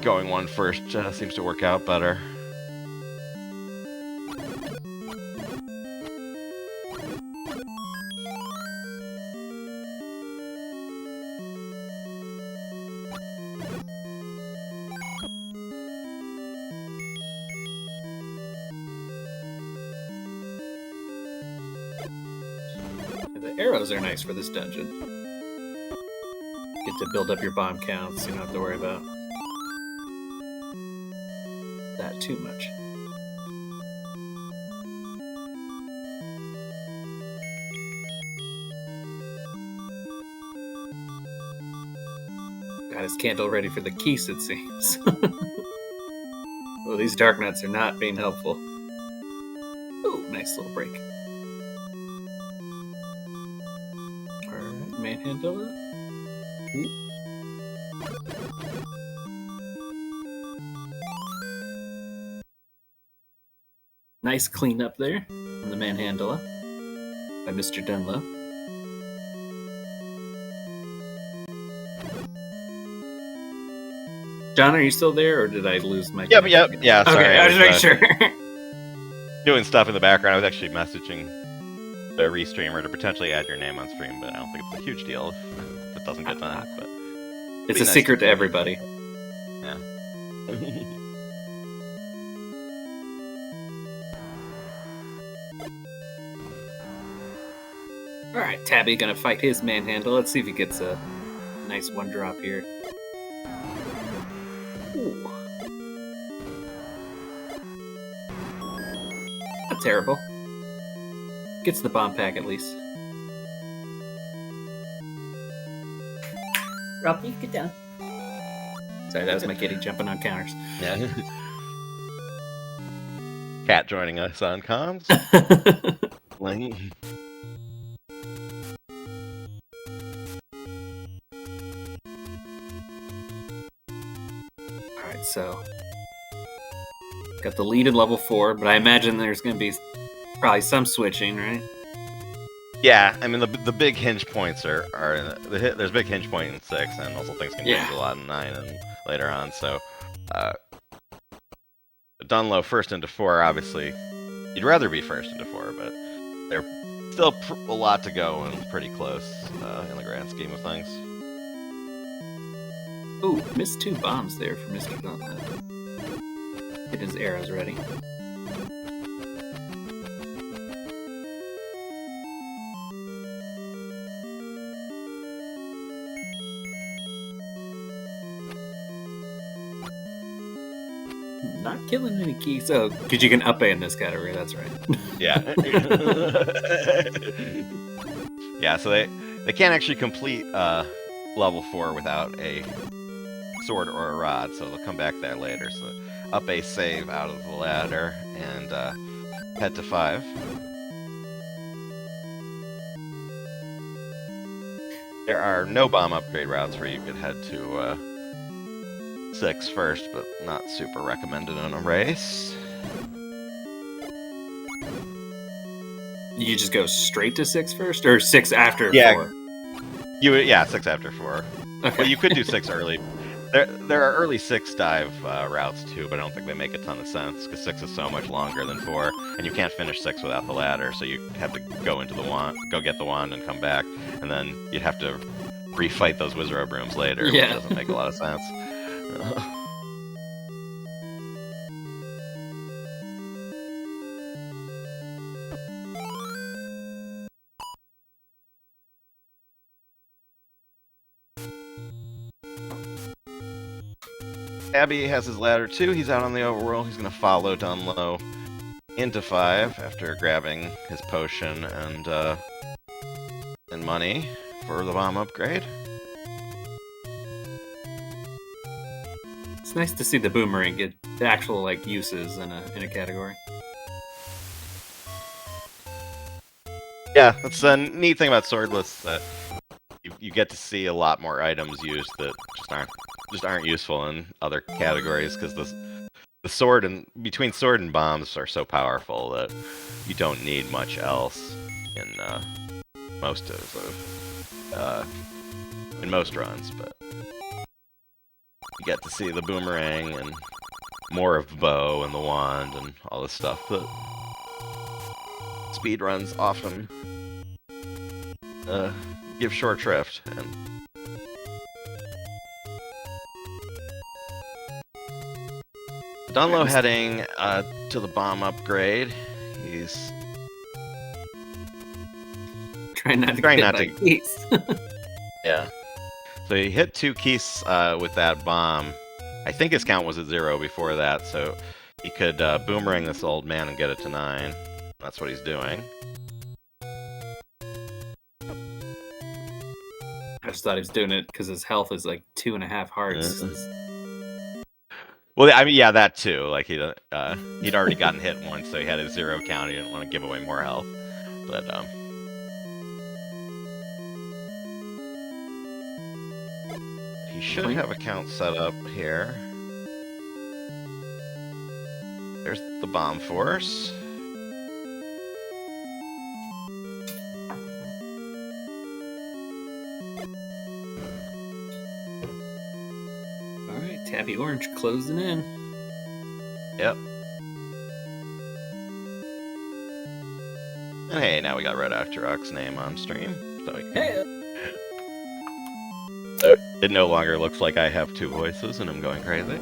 [SPEAKER 1] going 1 first seems to work out better.
[SPEAKER 2] The arrows are nice for this dungeon. Get to build up your bomb counts, so you don't have to worry about that too much. Got his candle ready for the keys, it seems. Oh, these dark nuts are not being helpful. Oh, nice little break. Alright, manhandle. Nice cleanup there on the manhandle by MrDunlo. John, are you still there, or did I lose my?
[SPEAKER 1] Yeah, sorry.
[SPEAKER 2] Okay, I was making sure.
[SPEAKER 1] Doing stuff in the background. I was actually messaging the restreamer to potentially add your name on stream, but I don't think it's a huge deal if it doesn't get done. But
[SPEAKER 2] it's a secret to everybody.
[SPEAKER 1] Yeah.
[SPEAKER 2] Alright, Tabby gonna fight his manhandle. Let's see if he gets a nice 1-drop here. Ooh. Not terrible. Gets the bomb pack at least.
[SPEAKER 3] Robbie, get down.
[SPEAKER 2] Sorry, that was my kitty jumping on counters.
[SPEAKER 1] Yeah. Cat joining us on comms.
[SPEAKER 2] Alright, so got the lead in level 4, but I imagine there's going to be probably some switching, right?
[SPEAKER 1] Yeah, I mean the big hinge points are there's a big hinge point in 6, and also things can change a lot in 9 and later on. So, Dunlo first into 4, obviously, you'd rather be first into 4, but they're still a lot to go and pretty close in the grand scheme of things.
[SPEAKER 2] Ooh, missed 2 bombs there for MrDunlo. Get his arrows ready. Not killing any keys. Oh, because you can up A in this category, that's right.
[SPEAKER 1] Yeah. Yeah, so they can't actually complete level 4 without a sword or a rod, so they'll come back there later. So up A save out of the ladder and head to 5. There are no bomb upgrade routes where you could head to 6 first, but not super recommended in a race.
[SPEAKER 2] You just go straight to 6 first, or 6 after 4?
[SPEAKER 1] Yeah, 6 after 4.
[SPEAKER 2] Okay.
[SPEAKER 1] Well, you could do 6 early. There are early 6 dive routes too, but I don't think they make a ton of sense, because 6 is so much longer than 4, and you can't finish 6 without the ladder, so you have to go into the wand, go get the wand and come back, and then you'd have to refight those Wizard Brooms later, which doesn't make a lot of sense. Abby has his ladder too. He's out on the overworld. He's going to follow Dunlo into 5 after grabbing his potion and money for the bomb upgrade.
[SPEAKER 2] It's nice to see the boomerang get the actual like uses in a category.
[SPEAKER 1] Yeah, that's a neat thing about sword lists, that you get to see a lot more items used that just aren't useful in other categories, because the sword and between sword and bombs are so powerful that you don't need much else in most runs, but you get to see the boomerang and more of the bow and the wand and all this stuff that speedruns often give short shrift. And Dunlo heading to the bomb upgrade. He's
[SPEAKER 2] Trying not to
[SPEAKER 1] Trying
[SPEAKER 2] get
[SPEAKER 1] not
[SPEAKER 2] hit
[SPEAKER 1] to-
[SPEAKER 2] by keys.
[SPEAKER 1] yeah. So he hit 2 keys with that bomb. I think his count was at 0 before that, so he could boomerang this old man and get it to 9. That's what he's doing.
[SPEAKER 2] I just thought he was doing it because his health is like 2.5 hearts.
[SPEAKER 1] Well, I mean, yeah, that too. Like he'd already gotten hit once, so he had a 0 count. He didn't want to give away more health, but he should have a count set up here. There's the bomb force.
[SPEAKER 2] All right, Tappy Orange closing in.
[SPEAKER 1] Yep. And hey, now we got Red Actor Rock's name on stream, so we can...
[SPEAKER 2] Hey.
[SPEAKER 1] It no longer looks like I have 2 voices and I'm going crazy.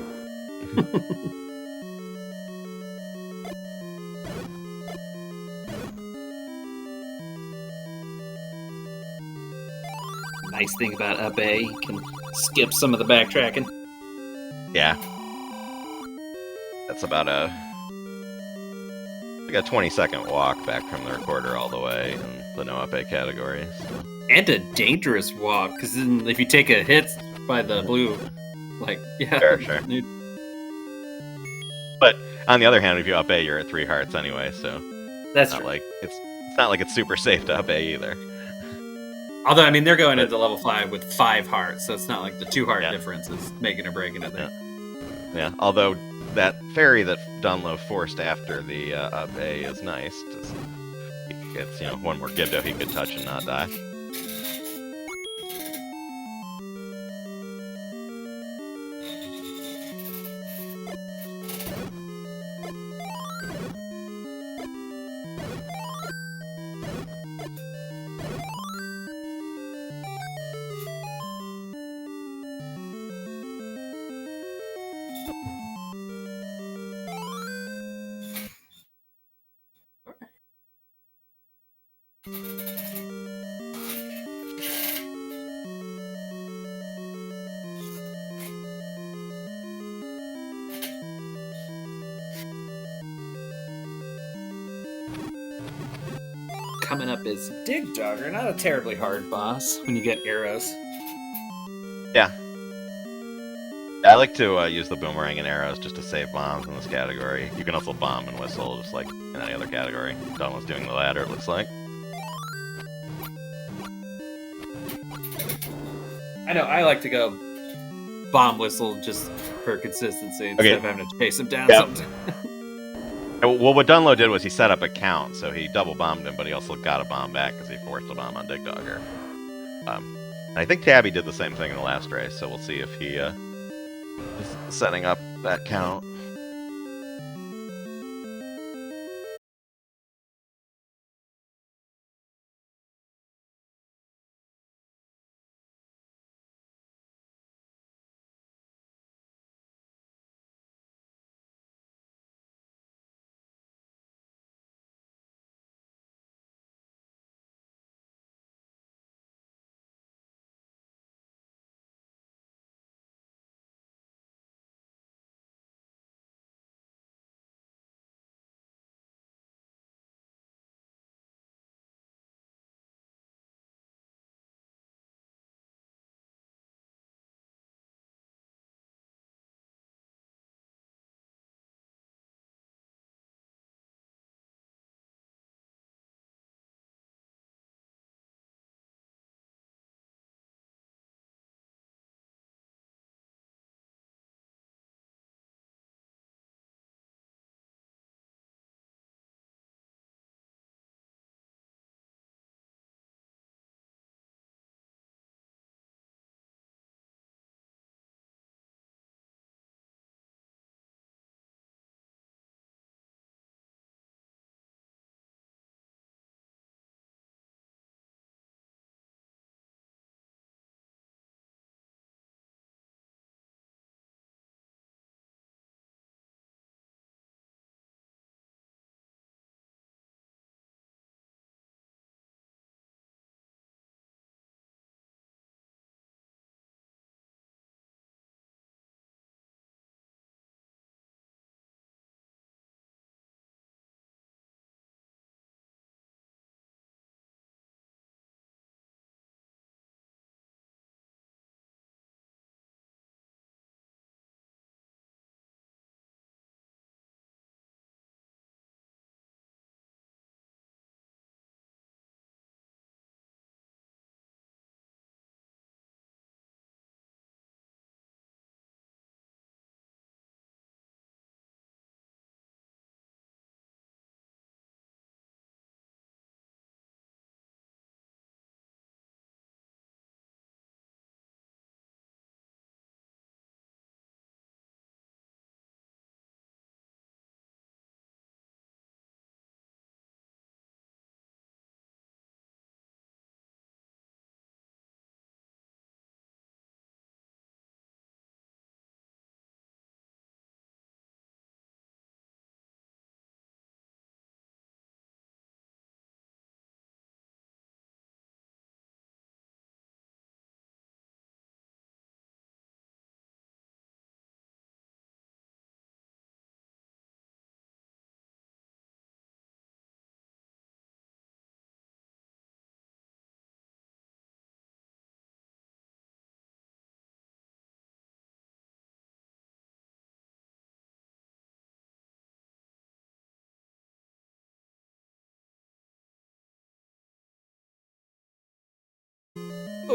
[SPEAKER 2] Nice thing about up A, you can skip some of the backtracking.
[SPEAKER 1] Yeah. That's about like a 20-second walk back from the recorder all the way in the no up A category. So.
[SPEAKER 2] And a dangerous walk, because then if you take a hit by the blue, like, yeah.
[SPEAKER 1] Sure. But on the other hand, if you up A, you're at 3 hearts anyway, so
[SPEAKER 2] That's
[SPEAKER 1] not
[SPEAKER 2] true.
[SPEAKER 1] like it's not like it's super safe to up A either.
[SPEAKER 2] Although, I mean, they're going into level 5 with 5 hearts, so it's not like the 2 heart
[SPEAKER 1] Yeah.
[SPEAKER 2] difference is making or breaking it there.
[SPEAKER 1] Yeah, although that fairy that Dunlo forced after the up A is nice. He gets, one more Gibdo he could touch and not die.
[SPEAKER 2] Coming up is Dig Dogger, not a terribly hard boss when you get arrows.
[SPEAKER 1] Yeah. I like to use the boomerang and arrows just to save bombs in this category. You can also bomb and whistle, just like in any other category. Dunlo's doing the latter, it looks like.
[SPEAKER 2] I know, I like to go bomb whistle just for consistency instead of having to chase him down sometimes.
[SPEAKER 1] Well, what Dunlo did was he set up a count, so he double bombed him, but he also got a bomb back because he forced a bomb on Dig Dogger. I think Tabby did the same thing in the last race, so we'll see if he is setting up that count.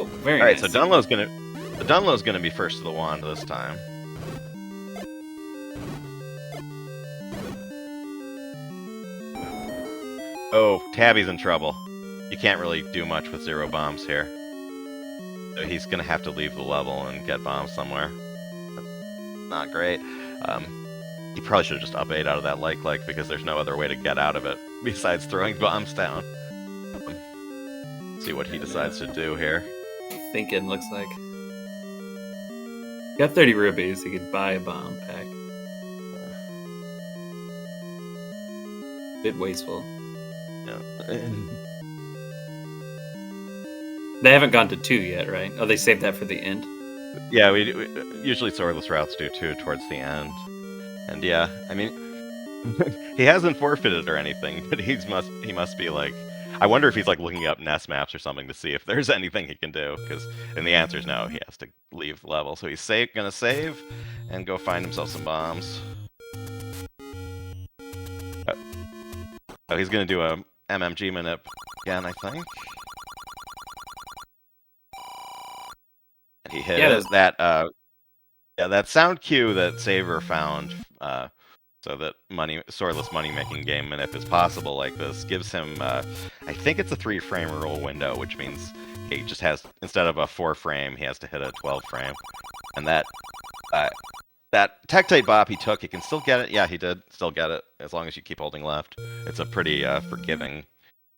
[SPEAKER 2] Oh, very
[SPEAKER 1] All right,
[SPEAKER 2] nice.
[SPEAKER 1] so Dunlo's gonna be first to the wand this time. Oh, Tabby's in trouble. You can't really do much with 0 bombs here. So he's gonna have to leave the level and get bombs somewhere. Not great. He probably should have just up 8 out of that like because there's no other way to get out of it besides throwing bombs down. See what he decides to do here.
[SPEAKER 2] Thinking looks like. Got 30 rupees. He could buy a bomb pack. Bit wasteful.
[SPEAKER 1] Yeah.
[SPEAKER 2] They haven't gone to 2 yet, right? Oh, they saved that for the end.
[SPEAKER 1] Yeah, we usually swordless routes do 2 towards the end. And yeah, I mean, he hasn't forfeited or anything, but he must be like, I wonder if he's like looking up NES maps or something to see if there's anything he can do, and the answer is no, he has to leave the level. So he's gonna save and go find himself some bombs. Oh, he's gonna do a MMG manip again, I think. And he hit that sound cue that Saver found, so that swordless money making game manip is possible like this gives him, I think it's a 3-frame rule window, which means he just has, instead of a 4-frame, he has to hit a 12-frame. And that Tectite Bop he took, he can still get it. Yeah, he did still get it, as long as you keep holding left. It's a pretty forgiving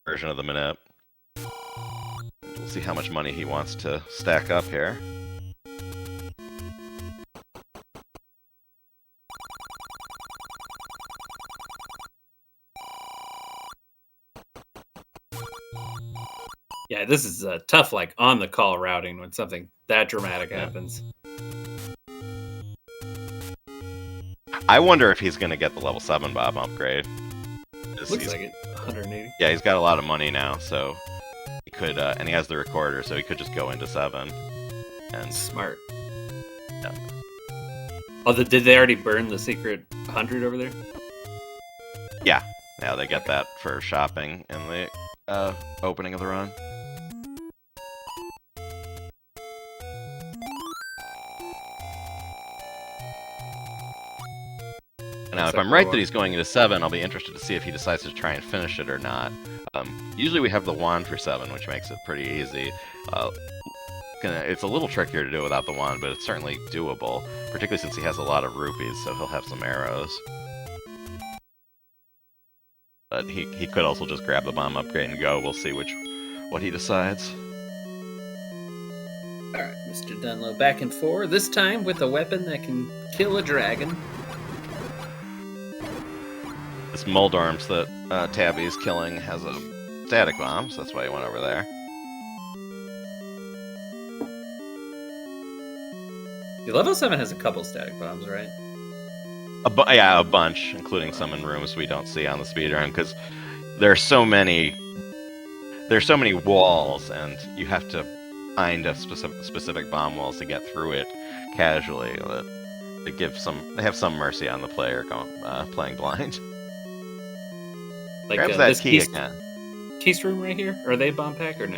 [SPEAKER 1] version of the manip. We'll see how much money he wants to stack up here.
[SPEAKER 2] Yeah, this is tough, like on the call routing when something that dramatic happens.
[SPEAKER 1] I wonder if he's gonna get the level 7 bomb upgrade.
[SPEAKER 2] Looks like it. 180.
[SPEAKER 1] Yeah, he's got a lot of money now, so he could, and he has the recorder, so he could just go into 7. And
[SPEAKER 2] smart.
[SPEAKER 1] Yeah.
[SPEAKER 2] Oh, did they already burn the secret 100 over there?
[SPEAKER 1] Yeah, they get that for shopping in the opening of the run. Now, if I'm right that he's going into 7, I'll be interested to see if he decides to try and finish it or not. Usually we have the wand for 7, which makes it pretty easy. It's a little trickier to do without the wand, but it's certainly doable, particularly since he has a lot of rupees, so he'll have some arrows. But he could also just grab the bomb upgrade and go. We'll see what he decides.
[SPEAKER 2] Alright, Mr. Dunlo back and forth, this time with a weapon that can kill a dragon.
[SPEAKER 1] This Muldorms that Tabby's killing has a static bomb, so that's why he went over there.
[SPEAKER 2] The level 7 has a couple static bombs, right?
[SPEAKER 1] Yeah, a bunch, including some in rooms we don't see on the speedrun, because there's so many walls, and you have to find a specific bomb walls to get through it casually. They have some mercy on the player playing blind.
[SPEAKER 2] Like
[SPEAKER 1] grabs that key again.
[SPEAKER 2] Keys room right here? Are they bomb pack or no?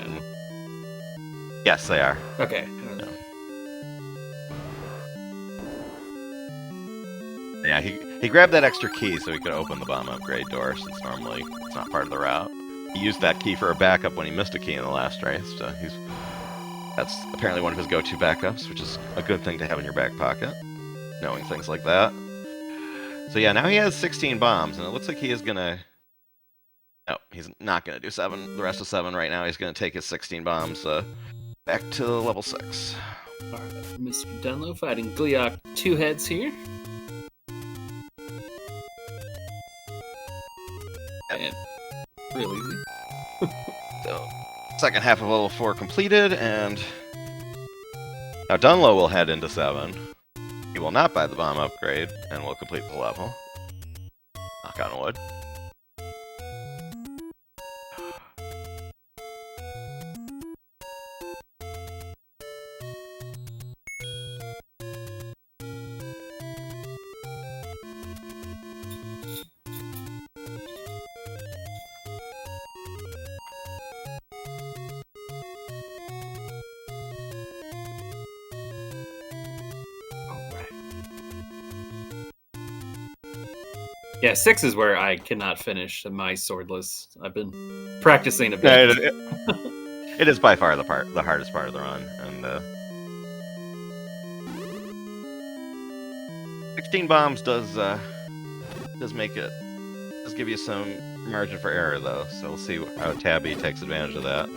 [SPEAKER 1] Yes, they are.
[SPEAKER 2] Okay.
[SPEAKER 1] Yeah, he grabbed that extra key so he could open the bomb upgrade door, since normally it's not part of the route. He used that key for a backup when he missed a key in the last race, so that's apparently one of his go-to backups, which is a good thing to have in your back pocket, knowing things like that. So yeah, now he has 16 bombs, and it looks like he is gonna... No, he's not gonna do the rest of 7 right now. He's gonna take his 16 bombs back to level 6.
[SPEAKER 2] Alright, Mr. Dunlo fighting Gliok 2 heads here. And real easy.
[SPEAKER 1] So, second half of level 4 completed, and now Dunlo will head into 7. He will not buy the bomb upgrade, and will complete the level. Knock on wood.
[SPEAKER 2] Yeah, 6 is where I cannot finish my swordless. I've been practicing a
[SPEAKER 1] Yeah,
[SPEAKER 2] bit.
[SPEAKER 1] it is by far the hardest part of the run, and 16 bombs does make it, does give you some margin for error though. So we'll see how Tabby takes advantage of that.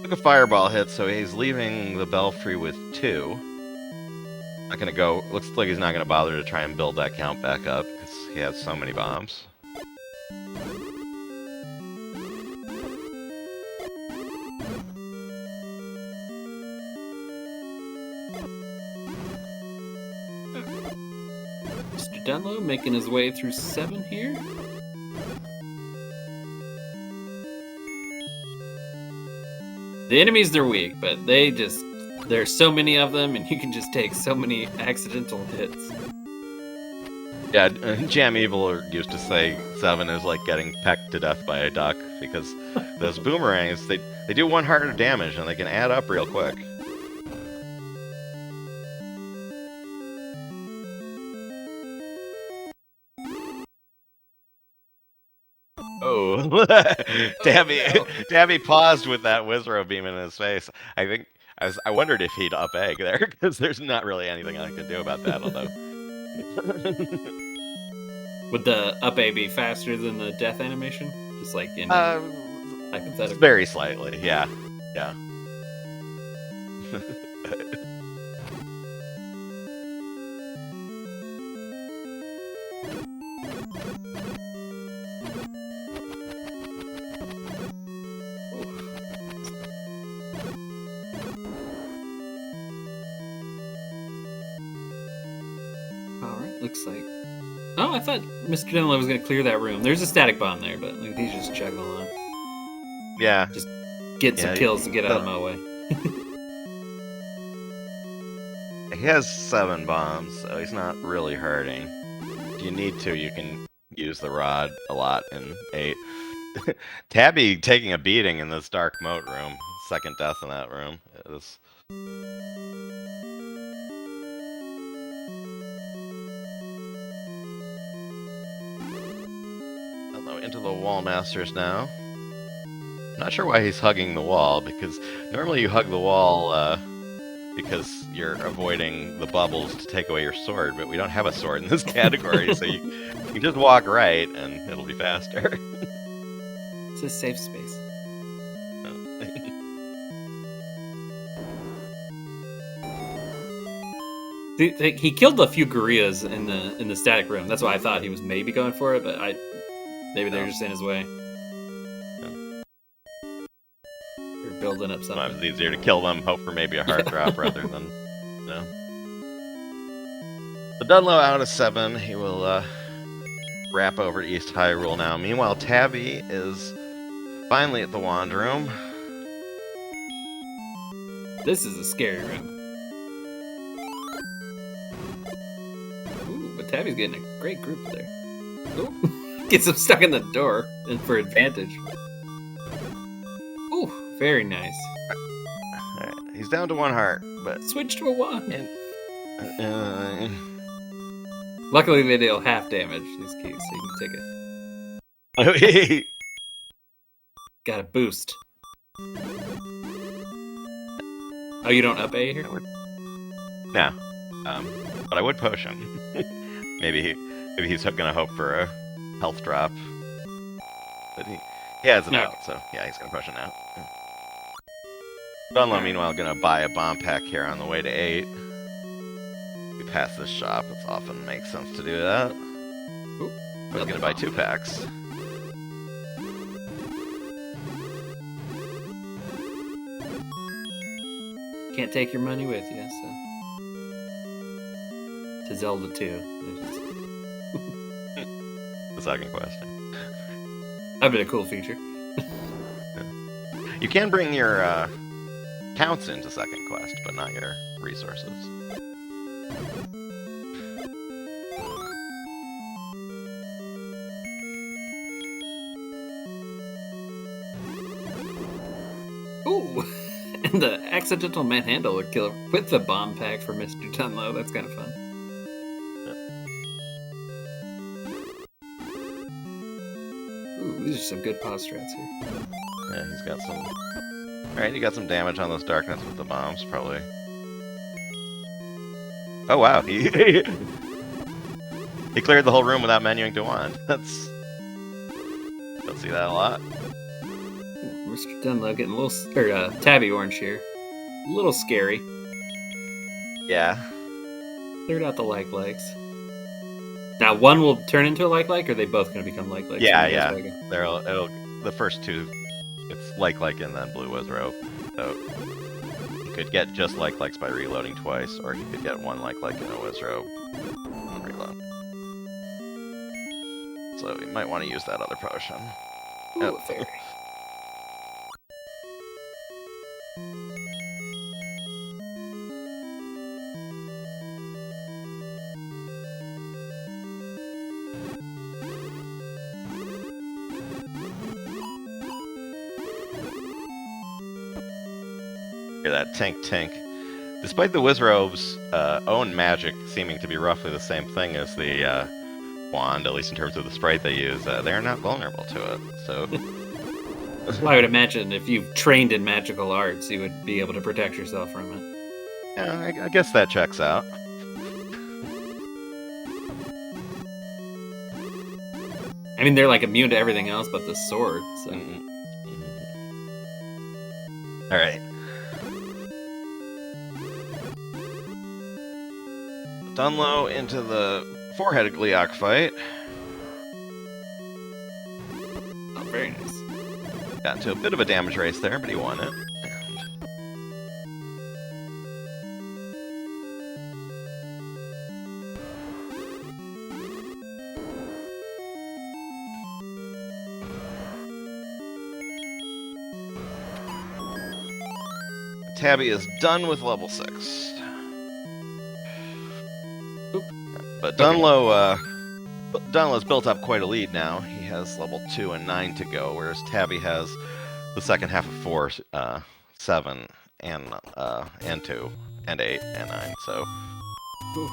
[SPEAKER 1] Took a fireball hit, so he's leaving the belfry with 2. Not gonna go. Looks like he's not gonna bother to try and build that count back up because he has so many bombs.
[SPEAKER 2] MrDunlo making his way through 7 here. The enemies, they're weak, but there's so many of them, and you can just take so many accidental hits.
[SPEAKER 1] Yeah, Jam Evil used to say 7 is like getting pecked to death by a duck, because those boomerangs, they do 1 heart of damage, and they can add up real quick. Oh, Tabby paused with that Wizrow beam in his face. I wondered if he'd up egg there, because there's not really anything I can do about that, although.
[SPEAKER 2] Would the up A be faster than the death animation? Just like in hypothetical?
[SPEAKER 1] Very slightly, yeah. Yeah.
[SPEAKER 2] Alright, looks like. Oh, I thought MrDunlo was going to clear that room. There's a static bomb there, but like, he's just chugging along.
[SPEAKER 1] Yeah.
[SPEAKER 2] Just getting some kills to get out of my way.
[SPEAKER 1] He has 7 bombs, so he's not really hurting. If you need to, you can use the rod a lot in 8. Tabby taking a beating in this dark moat room. Second death in that room. It is... into the wall masters now. Not sure why he's hugging the wall, because normally you hug the wall because you're avoiding the bubbles to take away your sword, but we don't have a sword in this category, so you can just walk right and it'll be faster.
[SPEAKER 2] It's a safe space. He killed a few gorillas in the static room. That's why I thought he was maybe going for it, but maybe they're just in his way. They're building up something.
[SPEAKER 1] Sometimes it's easier to kill them, hope for maybe a heart drop rather than... No. The Dunlo out of 7. He will wrap over to East Hyrule now. Meanwhile, Tabby is finally at the Wand Room.
[SPEAKER 2] This is a scary room. Ooh, but Tabby's getting a great group there. Ooh. Gets him stuck in the door and for advantage. Ooh, very nice.
[SPEAKER 1] Alright, he's down to 1 heart, but...
[SPEAKER 2] Switch to a 1. Luckily, they deal half damage, these keys, so you can take it. Got a boost. Oh, you don't up A here?
[SPEAKER 1] No. But I would potion. maybe he's gonna hope for a health drop. But he has it out, so yeah, he's gonna potion now. Dunlo, meanwhile, gonna buy a bomb pack here on the way to 8. We pass this shop, it often makes sense to do that.
[SPEAKER 2] Ooh,
[SPEAKER 1] but he's gonna buy 2 packs.
[SPEAKER 2] Can't take your money with you, so. To Zelda 2.
[SPEAKER 1] The second quest.
[SPEAKER 2] That'd been a cool feature.
[SPEAKER 1] You can bring your counts into second quest, but not your resources.
[SPEAKER 2] Ooh! And the accidental manhandle a killer with the bomb pack for Mr. Dunlo. That's kind of fun. Ooh, these are some good pause strats here.
[SPEAKER 1] Yeah, he's got some... Alright, you got some damage on those darkness with the bombs, probably. Oh, wow. He cleared the whole room without menuing to wand. That's... Don't see that a lot.
[SPEAKER 2] Ooh, Mr. Dunlo getting a little... tabby orange here. A little scary.
[SPEAKER 1] Yeah.
[SPEAKER 2] Cleared out the likes. Now, one will turn into a like, or are they both going to become like?
[SPEAKER 1] Yeah. The first two, it's like and then blue was rope. So he could get just likes by reloading twice, or he could get one like in a Wizrobe on reload. So you might want to use that other potion.
[SPEAKER 2] Ooh, fairy.
[SPEAKER 1] Hear that tink. Despite the Wizrobe's own magic seeming to be roughly the same thing as the wand, at least in terms of the sprite they use, they're not vulnerable to it. So,
[SPEAKER 2] well, I would imagine if you've trained in magical arts, you would be able to protect yourself from it.
[SPEAKER 1] Yeah, I guess that checks out.
[SPEAKER 2] I mean, they're like immune to everything else but the sword. So.
[SPEAKER 1] All right. Dunlo into the four-headed Gleeok fight.
[SPEAKER 2] Oh, very nice.
[SPEAKER 1] Got into a bit of a damage race there, but he won it. Tabby is done with level 6.
[SPEAKER 2] Oop.
[SPEAKER 1] But Dunlo's built up quite a lead now. He has level 2 and 9 to go, whereas Tabby has the second half of 4, 7, and 2, and 8, and 9. So
[SPEAKER 2] Oof.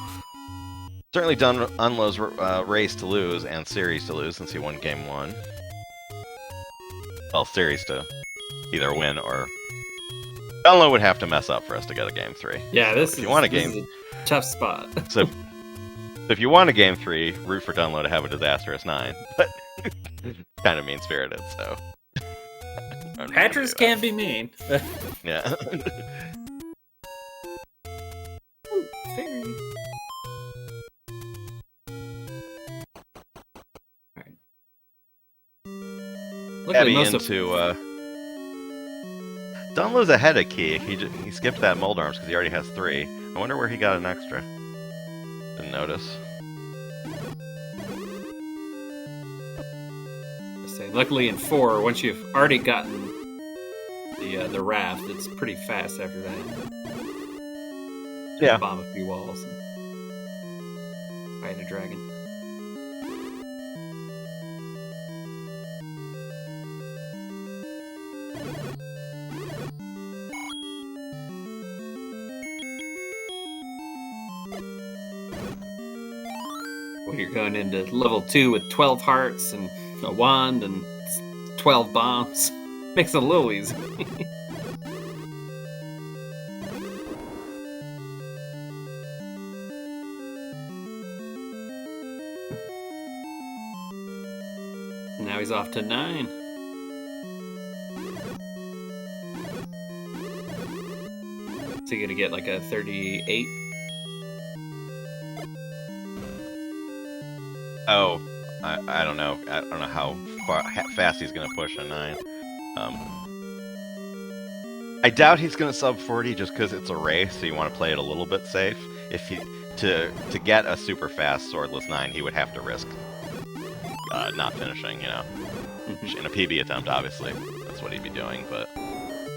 [SPEAKER 1] certainly Dunlo's race to lose and series to lose since he won game 1. Well, series to either win or... Dunlo would have to mess up for us to get a game 3.
[SPEAKER 2] Yeah,
[SPEAKER 1] so
[SPEAKER 2] this
[SPEAKER 1] if
[SPEAKER 2] is
[SPEAKER 1] you want a
[SPEAKER 2] this
[SPEAKER 1] game,
[SPEAKER 2] is a tough spot.
[SPEAKER 1] so if you want a game 3, root for Dunlo to have a disastrous 9. But kind of mean-spirited, so.
[SPEAKER 2] Patras can be mean.
[SPEAKER 1] Yeah.
[SPEAKER 2] Ooh, fairy. Alright.
[SPEAKER 1] Tabby into Dunlo's ahead of Key. He skipped that mold arms because he already has 3. I wonder where he got an extra. Didn't notice.
[SPEAKER 2] Luckily in 4, once you've already gotten the raft, it's pretty fast after that.
[SPEAKER 1] Yeah.
[SPEAKER 2] Bomb a few walls and fight a dragon. When you're going into level 2 with 12 hearts and a wand and 12 bombs, makes it a little easy. Now he's off to 9. Is he gonna get like a 38?
[SPEAKER 1] Oh, I don't know. I don't know how fast he's going to push a 9. I doubt he's going to sub 40 just because it's a race, so you want to play it a little bit safe. If he to get a super fast swordless 9, he would have to risk not finishing, you know. In a PB attempt, obviously. That's what he'd be doing, but...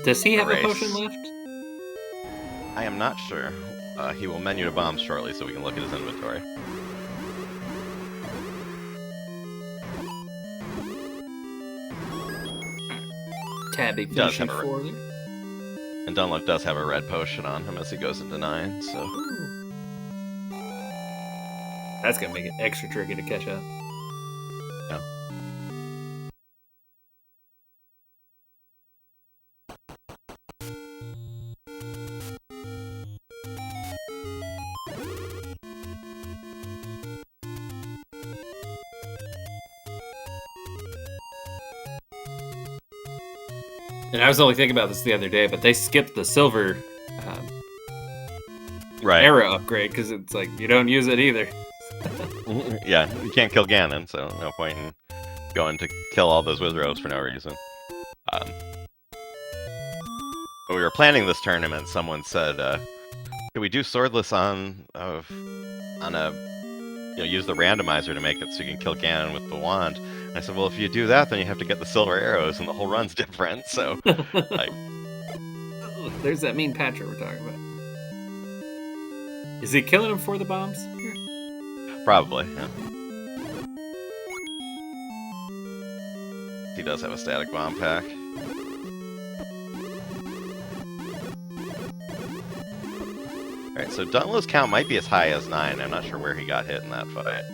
[SPEAKER 2] Does he have a potion left?
[SPEAKER 1] I am not sure. He will menu to bombs shortly so we can look at his inventory.
[SPEAKER 2] Tabby finishing 4 there.
[SPEAKER 1] And Dunlo does have a red potion on him as he goes into 9, so...
[SPEAKER 2] That's gonna make it extra tricky to catch up.
[SPEAKER 1] Yeah.
[SPEAKER 2] And I was only thinking about this the other day, but they skipped the silver
[SPEAKER 1] Right.
[SPEAKER 2] arrow upgrade because it's like you don't use it either.
[SPEAKER 1] Yeah, you can't kill Ganon, so no point in going to kill all those Wizards for no reason. When we were planning this tournament, someone said, "Could we do swordless on a, use the randomizer to make it so you can kill Ganon with the wand?" And I said, "Well, if you do that, then you have to get the silver arrows, and the whole run's different." So, like,
[SPEAKER 2] there's that mean patcher we're talking about. Is he killing him for the bombs?
[SPEAKER 1] probably. Yeah. He does have a static bomb pack. Alright, so Dunlo's count might be as high as 9. I'm not sure where he got hit in that fight.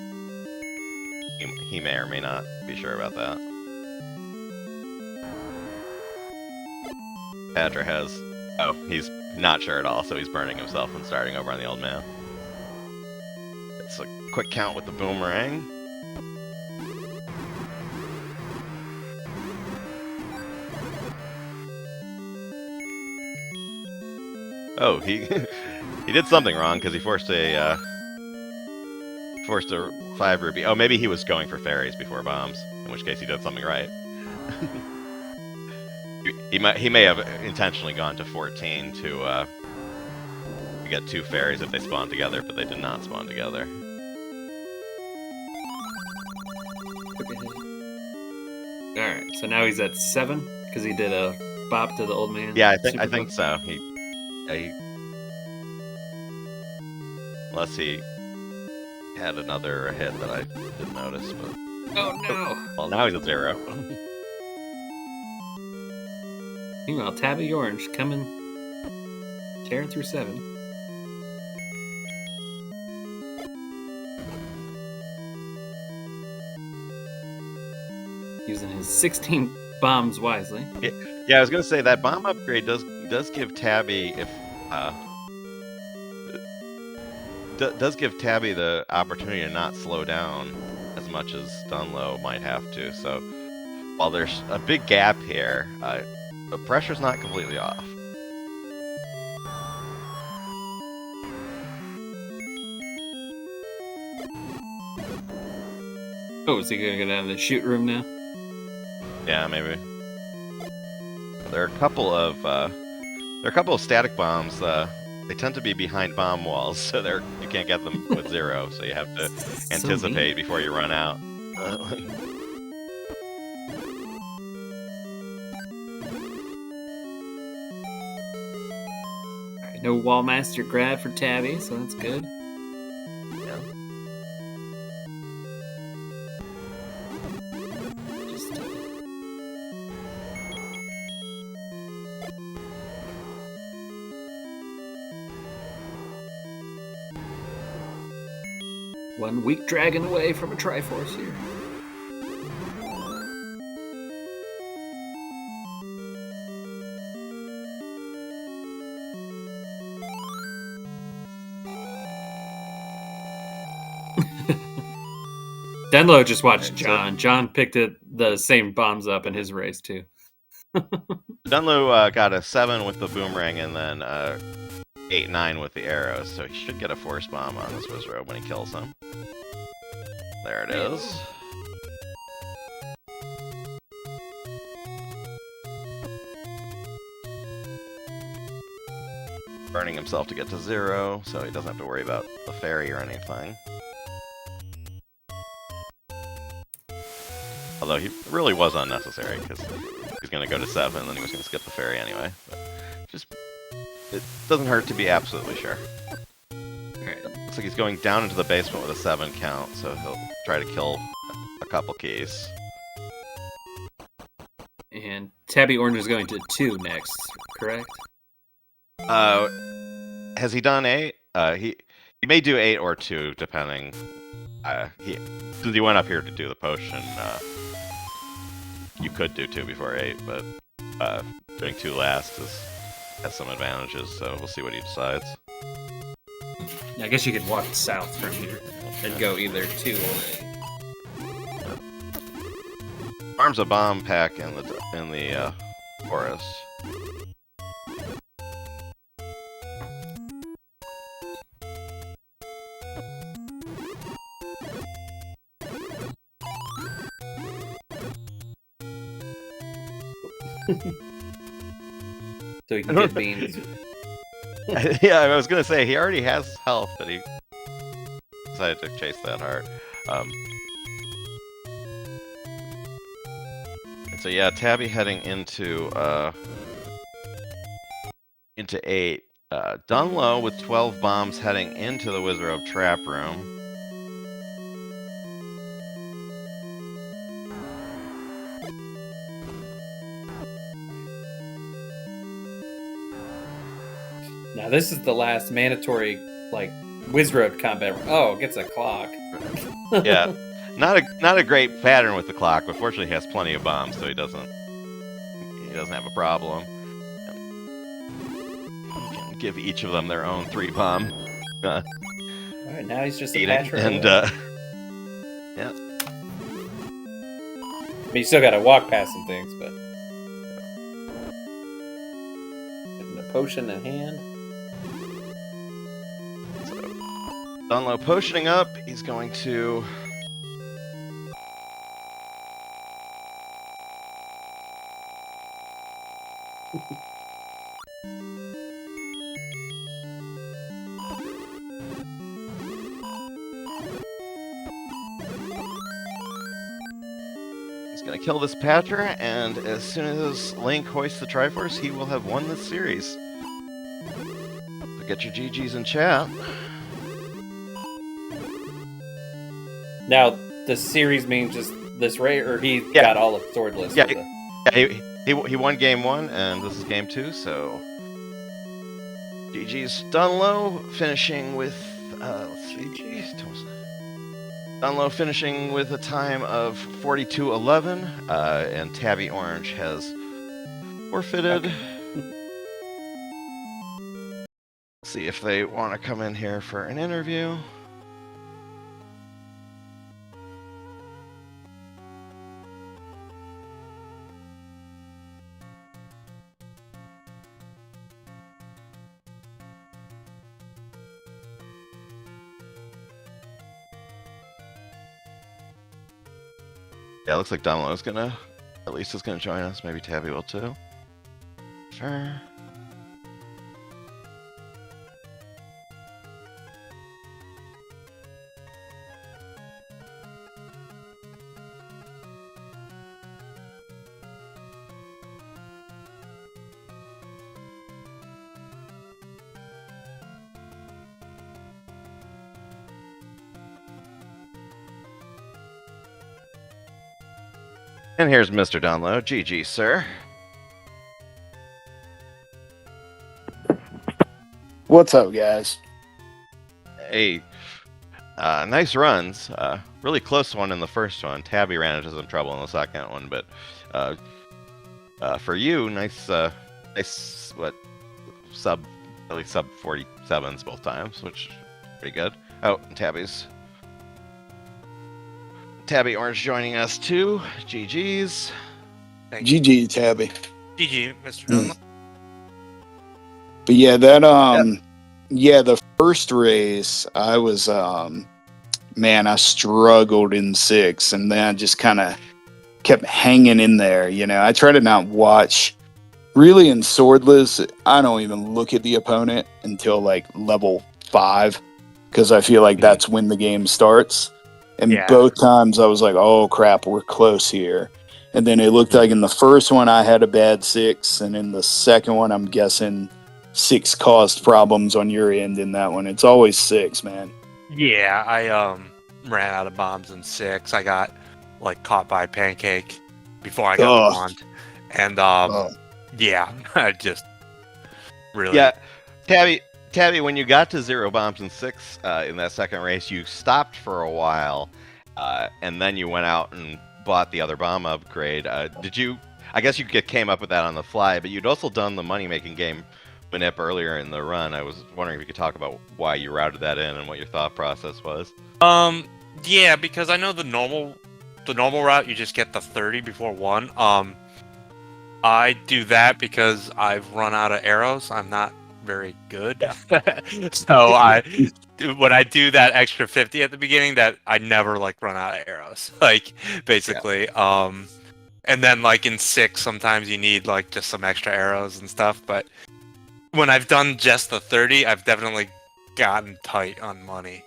[SPEAKER 1] He may or may not be sure about that. Padra has... Oh, he's not sure at all, so he's burning himself and starting over on the old man. It's a quick count with the boomerang. Oh, he he did something wrong because he forced a 5 rupee. Oh, maybe he was going for fairies before bombs, in which case he did something right. he may have intentionally gone to 14 to get 2 fairies if they spawn together, but they did not spawn together.
[SPEAKER 2] Alright, so now he's at 7 because he did a bop to the old man.
[SPEAKER 1] Yeah, I think so. He unless he had another hit that I didn't notice, but
[SPEAKER 2] oh no!
[SPEAKER 1] Well, now he's at 0.
[SPEAKER 2] Meanwhile, Tabby Orange coming, tearing through 7. Using his 16 bombs wisely.
[SPEAKER 1] Yeah, I was gonna say that bomb upgrade does give Tabby does give Tabby the opportunity to not slow down as much as Dunlo might have to. So while there's a big gap here, the pressure's not completely off.
[SPEAKER 2] Oh, is he gonna go down to the shoot room now?
[SPEAKER 1] Yeah, maybe. There are a couple of static bombs. They tend to be behind bomb walls, so you can't get them with 0. So you have to anticipate before you run out.
[SPEAKER 2] Alright, no Wallmaster grab for Tabby, so that's good.
[SPEAKER 1] Yeah.
[SPEAKER 2] One weak dragon away from a Triforce here. Dunlo just watched John. John picked the same bombs up in his race too.
[SPEAKER 1] Dunlo got a 7 with the boomerang and then 8-9 with the arrows, so he should get a force bomb on this Wizrobe when he kills him. There it is. Burning himself to get to 0, so he doesn't have to worry about the fairy or anything. Although he really was unnecessary, because he's going to go to 7, and then he was going to skip the fairy anyway. But it doesn't hurt to be absolutely sure.
[SPEAKER 2] Alright.
[SPEAKER 1] Looks like he's going down into the basement with a 7 count, so he'll try to kill a couple keys.
[SPEAKER 2] And Tabby Orange is going to 2 next, correct?
[SPEAKER 1] Has he done 8? He may do 8 or 2, depending. Since he went up here to do the potion, you could do 2 before 8, but doing 2 last has some advantages. So we'll see what he decides.
[SPEAKER 2] I guess you could walk south from here and go either 2 or 8.
[SPEAKER 1] Farms a bomb pack in the forest.
[SPEAKER 2] So you can get beans.
[SPEAKER 1] Yeah, I was gonna say he already has health, but he decided to chase that heart. And so yeah, Tabby heading into 8. Dunlo with 12 bombs heading into the Wizard Trap Room.
[SPEAKER 2] Now this is the last mandatory Wizroad combat. Oh, it gets a clock.
[SPEAKER 1] Yeah, not a great pattern with the clock, but fortunately he has plenty of bombs, so he doesn't have a problem. He can give each of them their own 3 bomb.
[SPEAKER 2] All right, now he's just a patcher.
[SPEAKER 1] And yeah.
[SPEAKER 2] I mean, you still got to walk past some things, but getting the potion in hand.
[SPEAKER 1] Dunlo potioning up, he's going to... He's going to kill this Patcher, and as soon as Link hoists the Triforce, he will have won this series. So get your GGs in chat.
[SPEAKER 2] Now, the series means just this Ray, or he got all of Swordless?
[SPEAKER 1] Yeah, he won game 1, and this is game 2, so... GG's Dunlo finishing with... let's see... Dunlo finishing with a time of 42:11, and Tabby Orange has forfeited. Okay. Let's see if they want to come in here for an interview. Yeah, looks like Dunlo's gonna, at least is gonna join us. Maybe Tabby will too. Sure. And here's MrDunlo. GG, sir.
[SPEAKER 3] What's up, guys?
[SPEAKER 1] Hey, nice runs. Really close one in the first one. Tabby ran into some trouble in the second one, but for you, nice, at least sub 47s both times, which is pretty good. Oh, and Tabby Orange joining us too. GG's.
[SPEAKER 3] GG, Tabby.
[SPEAKER 4] GG, MrDunlo.
[SPEAKER 3] But yeah, the first race, I was, I struggled in 6, and then I just kind of kept hanging in there, I try to not watch, really in Swordless, I don't even look at the opponent until, level 5, because I feel like that's when the game starts. And both times I was like, oh crap, we're close here. And then it looked like in the first one I had a bad 6, and in the second one I'm guessing 6 caused problems on your end in that one. It's always 6, man.
[SPEAKER 4] Yeah, I ran out of bombs in 6. I got caught by a pancake before I got the wand. And I just really
[SPEAKER 1] Tabby, when you got to 0 bombs and 6 in that second race, you stopped for a while, and then you went out and bought the other bomb upgrade. Did you? I guess you came up with that on the fly, but you'd also done the money-making game manip earlier in the run. I was wondering if you could talk about why you routed that in and what your thought process was.
[SPEAKER 4] Yeah, because I know the normal route you just get the 30 before 1. I do that because I've run out of arrows. I'm not very good. So when I do that extra 50 at the beginning, that I never like run out of arrows. Like basically. And then like in 6 sometimes you need like just some extra arrows and stuff, but when I've done just the 30, I've definitely gotten tight on money.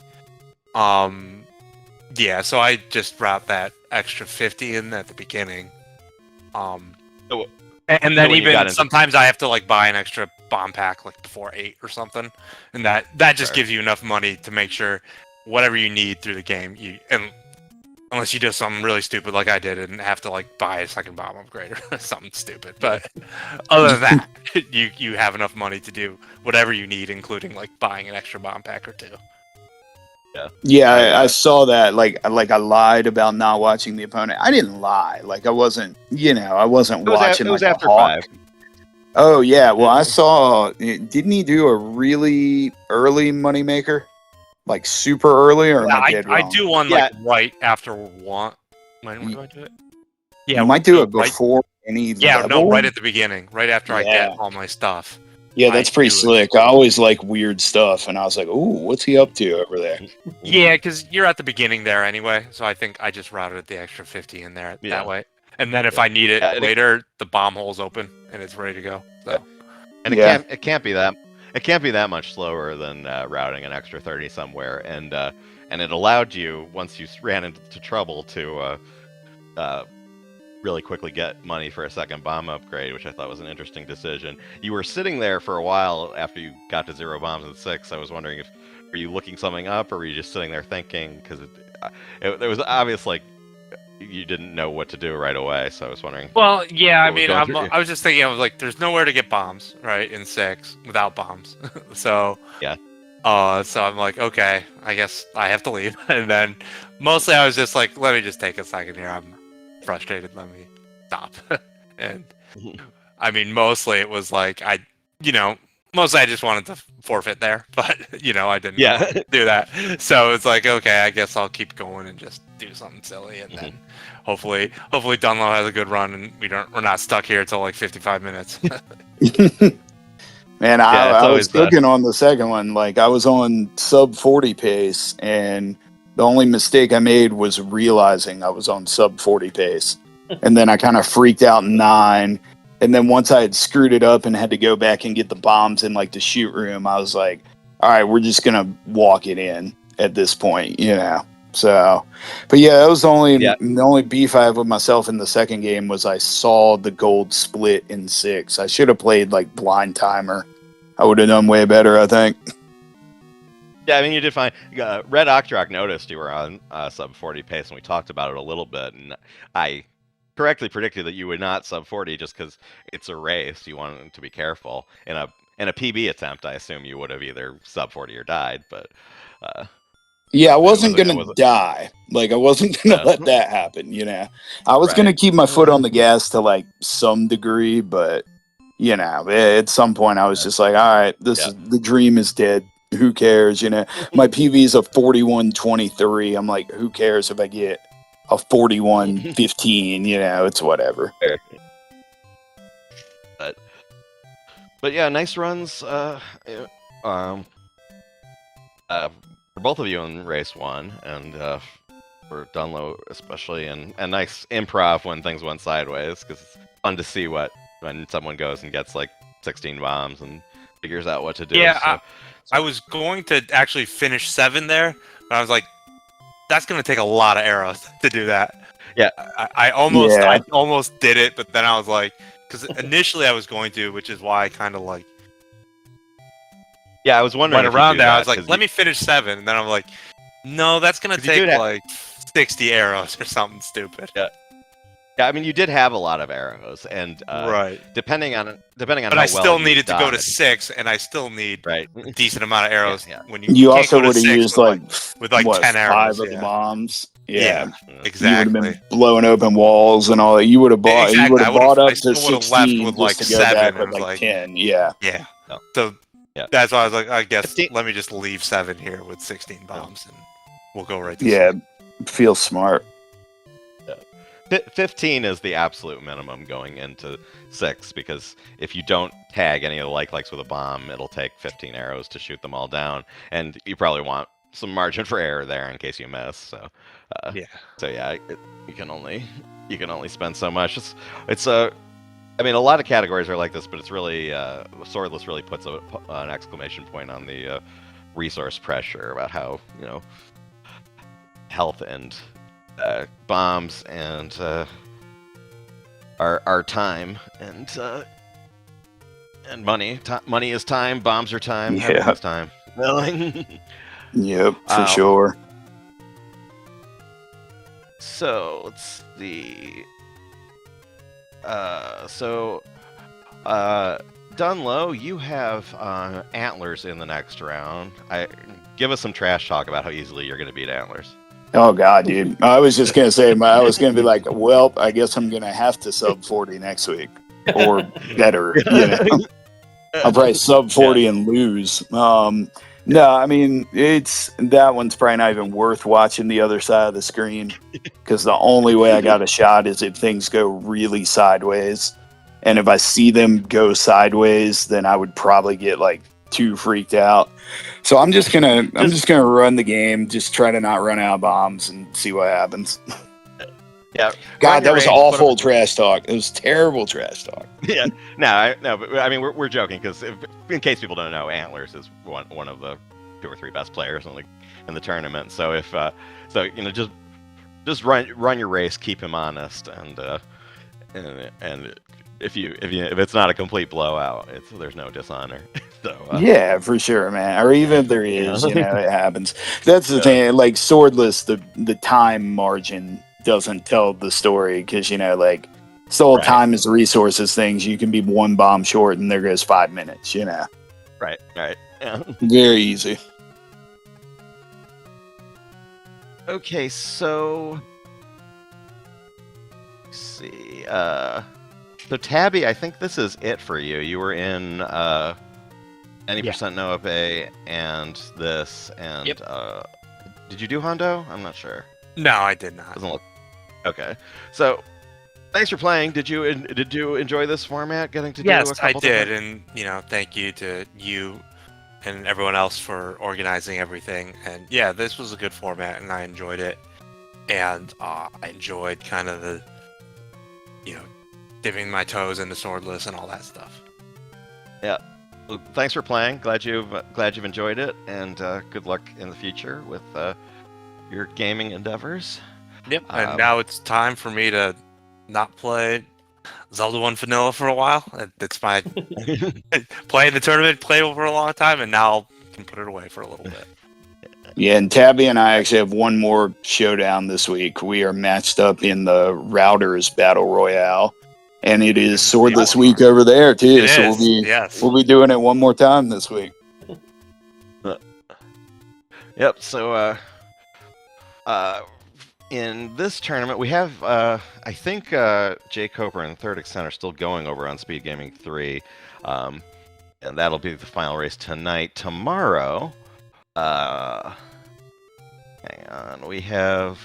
[SPEAKER 4] Yeah, so I just route that extra 50 in at the beginning. And then even sometimes I have to like buy an extra bomb pack like before 8 or something, and that just gives you enough money to make sure whatever you need through the game, unless you do something really stupid like I did and have to like buy a second bomb upgrade or something stupid. But other than that, you have enough money to do whatever you need, including like buying an extra bomb pack or 2.
[SPEAKER 3] Yeah, I saw that. Like I lied about not watching the opponent. I didn't lie. Like I wasn't watching.
[SPEAKER 1] It was
[SPEAKER 3] like
[SPEAKER 1] after 5.
[SPEAKER 3] Oh yeah, well I saw. Didn't he do a really early moneymaker, like super early, or am I dead wrong?
[SPEAKER 4] I do one like right after 1. When do I do it? Yeah,
[SPEAKER 3] you might do it before any.
[SPEAKER 4] Yeah,
[SPEAKER 3] level?
[SPEAKER 4] no, right at the beginning, right after I get all my stuff.
[SPEAKER 3] Yeah, that's pretty slick. I always like weird stuff, and I was like, "Ooh, what's he up to over there?"
[SPEAKER 4] Yeah, because you're at the beginning there anyway, so I think I just routed the extra 50 in there that way. And then if I need it later, the bomb hole's open and it's ready to go. So.
[SPEAKER 1] And it can't be that much slower than routing an extra 30 somewhere, and it allowed you, once you ran into trouble, to really quickly get money for a second bomb upgrade, which I thought was an interesting decision. You were sitting there for a while after you got to 0 bombs and 6. I was wondering were you looking something up, or were you just sitting there thinking? Because it was obvious like you didn't know what to do right away. So I was wondering.
[SPEAKER 4] Well, yeah, I mean, I was just thinking, I was like, there's nowhere to get bombs, right, in 6 without bombs. So
[SPEAKER 1] yeah.
[SPEAKER 4] So I'm like, okay, I guess I have to leave. And then mostly I was just like, let me just take a second here. I'm frustrated. Let me stop. And I mean, mostly it was like mostly I just wanted to forfeit there, but I didn't do that. So it's like, okay, I guess I'll keep going and just do something silly, and then hopefully Dunlo has a good run, and we're not stuck here till like 55 minutes.
[SPEAKER 3] Man, I was cooking on the second one. Like I was on sub 40 pace, and the only mistake I made was realizing I was on sub 40 pace. And then I kind of freaked out in 9. And then once I had screwed it up and had to go back and get the bombs in like the shoot room, I was like, all right, we're just going to walk it in at this point, So, but yeah, that was the only beef I have with myself in the second game was I saw the gold split in 6. I should have played like blind timer. I would have done way better, I think.
[SPEAKER 1] Yeah, I mean, you did fine. Red Octorok noticed you were on sub 40 pace, and we talked about it a little bit, and I correctly predicted that you would not sub 40 just because it's a race. You wanted to be careful. In a PB attempt, I assume you would have either sub 40 or died, but
[SPEAKER 3] yeah, I wasn't gonna die. Like I wasn't gonna let that happen, I was gonna keep my foot on the gas to like some degree, but at some point I was just like, all right, the dream is dead. Who cares? My PV is a 41-23. I'm like, who cares if I get a 41-15? It's whatever.
[SPEAKER 1] But yeah, nice runs. For both of you in race 1, and for Dunlo especially, and nice improv when things went sideways, because it's fun to see when someone goes and gets like 16 bombs and figures out what to do.
[SPEAKER 4] Yeah, I was going to actually finish 7 there, but I was like, that's going to take a lot of arrows to do that.
[SPEAKER 1] Yeah,
[SPEAKER 4] I almost did it, but then I was like, because initially I was going to, which is why I kind of like.
[SPEAKER 1] Yeah, I was wondering.
[SPEAKER 4] Went around there, I was like, let me finish 7, and then I'm like, no, that's going to take like 60 arrows or something stupid.
[SPEAKER 1] Yeah. Yeah, I mean, you did have a lot of arrows, and
[SPEAKER 4] Right.
[SPEAKER 1] depending on
[SPEAKER 4] But
[SPEAKER 1] how
[SPEAKER 4] I
[SPEAKER 1] well
[SPEAKER 4] still
[SPEAKER 1] you
[SPEAKER 4] needed to go to
[SPEAKER 1] dodge,
[SPEAKER 4] 6, and I still need
[SPEAKER 1] right?
[SPEAKER 4] a decent amount of arrows.
[SPEAKER 1] yeah.
[SPEAKER 4] When
[SPEAKER 3] You
[SPEAKER 4] you can't
[SPEAKER 3] also
[SPEAKER 4] go to
[SPEAKER 3] would have
[SPEAKER 4] 6
[SPEAKER 3] used like
[SPEAKER 4] with
[SPEAKER 3] what
[SPEAKER 4] 10
[SPEAKER 3] 5
[SPEAKER 4] arrows.
[SPEAKER 3] of the
[SPEAKER 4] Yeah.
[SPEAKER 3] bombs.
[SPEAKER 4] Yeah.
[SPEAKER 3] You would have
[SPEAKER 4] Exactly.
[SPEAKER 3] been blowing open walls and all that. You would have bought. You
[SPEAKER 4] Exactly.
[SPEAKER 3] would have bought
[SPEAKER 4] I
[SPEAKER 3] up to
[SPEAKER 4] still would have left
[SPEAKER 3] 16
[SPEAKER 4] with
[SPEAKER 3] just
[SPEAKER 4] like
[SPEAKER 3] to go
[SPEAKER 4] 7.
[SPEAKER 3] back
[SPEAKER 4] And
[SPEAKER 3] with
[SPEAKER 4] it was
[SPEAKER 3] like
[SPEAKER 4] like,
[SPEAKER 3] 10. Yeah.
[SPEAKER 4] yeah.
[SPEAKER 1] No.
[SPEAKER 4] So
[SPEAKER 1] Yeah.
[SPEAKER 4] that's why I was like, I guess
[SPEAKER 1] 15
[SPEAKER 4] let me just leave 7 here with 16 bombs, and we'll go right to
[SPEAKER 3] Yeah.
[SPEAKER 4] 6.
[SPEAKER 3] Feels smart.
[SPEAKER 1] 15 is the absolute minimum going into 6, because if you don't tag any of the likes with a bomb, it'll take 15 arrows to shoot them all down, and you probably want some margin for error there in case you miss. So, you can only spend so much. I mean, a lot of categories are like this, but it's really Swordless really puts an exclamation point on the resource pressure about how health and bombs and our time and money. Money is time. Bombs are time.
[SPEAKER 3] Yeah.
[SPEAKER 1] Everything's time.
[SPEAKER 3] Yep, for
[SPEAKER 1] Um,
[SPEAKER 3] sure.
[SPEAKER 1] So let's see. Dunlo, you have Antlers in the next round. Give us some trash talk about how easily you're going to beat Antlers.
[SPEAKER 3] Oh God, dude! I was just gonna say, I was gonna be like, well, I guess I'm gonna have to sub 40 next week or better. I'll probably sub 40 and lose. No, I mean that one's probably not even worth watching the other side of the screen, because the only way I got a shot is if things go really sideways, and if I see them go sideways, then I would probably get like too freaked out. So I'm just gonna run the game, just try to not run out of bombs and see what happens.
[SPEAKER 1] Yeah,
[SPEAKER 3] God, that was awful trash talk. It was terrible trash talk.
[SPEAKER 1] Yeah, no, but I mean we're joking, because in case people don't know, Antlers is one of the 2 or 3 best players in the tournament. So if just run your race, keep him honest, and if it's not a complete blowout, there's no dishonor. So
[SPEAKER 3] yeah, for sure, man. Or even if there is, it happens. That's the thing. Like Swordless, the time margin doesn't tell the story, because like it's the whole time is resources things. You can be 1 bomb short, and there goes 5 minutes.
[SPEAKER 1] Right. Yeah.
[SPEAKER 3] Very easy.
[SPEAKER 1] Okay, so let's see. So Tabby, I think this is it for you. You were in any percent Noah Bay and this, and did you do Hondo? I'm not sure.
[SPEAKER 4] No, I did not.
[SPEAKER 1] Doesn't look okay. So thanks for playing. Did you enjoy this format? Getting to do a couple
[SPEAKER 4] I did,
[SPEAKER 1] different...
[SPEAKER 4] and thank you to you and everyone else for organizing everything. And yeah, this was a good format, and I enjoyed it. And I enjoyed kind of the dipping my toes into Swordless and all that stuff.
[SPEAKER 1] Yeah. Well, thanks for playing. Glad you've enjoyed it, and good luck in the future with your gaming endeavors.
[SPEAKER 4] Yep. And now it's time for me to not play Zelda 1 Vanilla for a while. It's my playing the tournament, played for a long time, and now I can put it away for a little bit.
[SPEAKER 3] Yeah, and Tabby and I actually have one more showdown this week. We are matched up in the Routers Battle Royale, and it is Swordless week over there too. We'll be doing it one more time this week.
[SPEAKER 1] Yep. So in this tournament, we have I think Jay Coper and Third Extent are still going over on SpeedGaming 3, and that'll be the final race tonight. Tomorrow, hang on, we have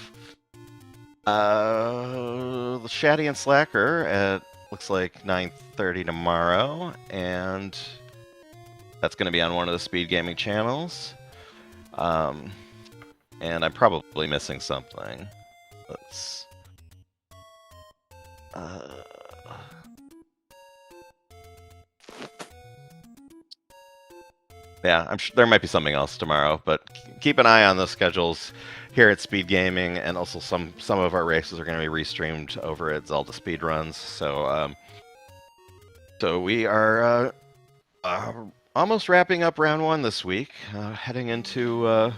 [SPEAKER 1] the Shaddy and Slacker at looks like 9:30 tomorrow, and that's going to be on one of the SpeedGaming channels. And I'm probably missing something. Let's. Yeah, I'm sure there might be something else tomorrow, but keep an eye on the schedules here at SpeedGaming, and also some of our races are going to be restreamed over at Zelda Speedruns. So we are almost wrapping up round 1 this week, heading into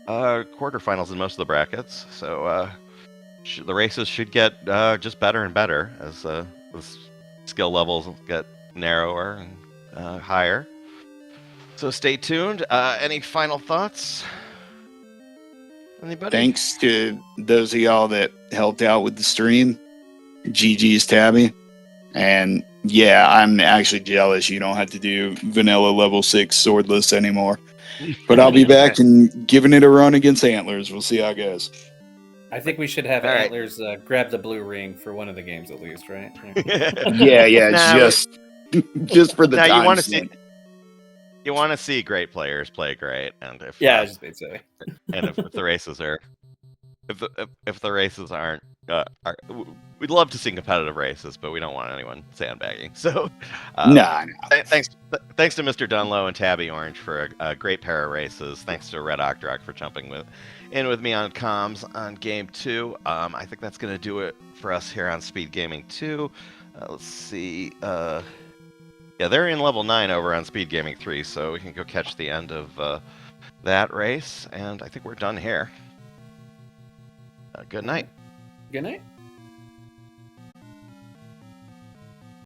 [SPEAKER 1] quarterfinals in most of the brackets. So the races should get just better and better as the skill levels get narrower and higher. So stay tuned. Any final thoughts? Anybody?
[SPEAKER 3] Thanks to those of y'all that helped out with the stream. GG's, Tabby. And yeah, I'm actually jealous you don't have to do vanilla level 6 swordless anymore. But I'll be back and giving it a run against Antlers. We'll see how it goes.
[SPEAKER 2] I think we should have
[SPEAKER 1] All right.
[SPEAKER 2] Antlers grab the blue ring for one of the games at least, right?
[SPEAKER 3] Yeah,
[SPEAKER 1] Nah,
[SPEAKER 3] just for the
[SPEAKER 1] Now
[SPEAKER 3] time.
[SPEAKER 1] you want to see. You want to see great players play great, and if
[SPEAKER 2] Yeah, I was just going to say.
[SPEAKER 1] and if the races are, if the races aren't, we'd love to see competitive races, but we don't want anyone sandbagging. So,
[SPEAKER 3] Nah.
[SPEAKER 1] thanks to MrDunlo and Tabby Orange for a great pair of races. Thanks to Red Octorok for jumping in with me on comms on game 2. I think that's gonna do it for us here on Speed Gaming 2. Let's see. Yeah, they're in level 9 over on Speed Gaming 3, so we can go catch the end of that race, and I think we're done here. Good night.
[SPEAKER 2] Good night.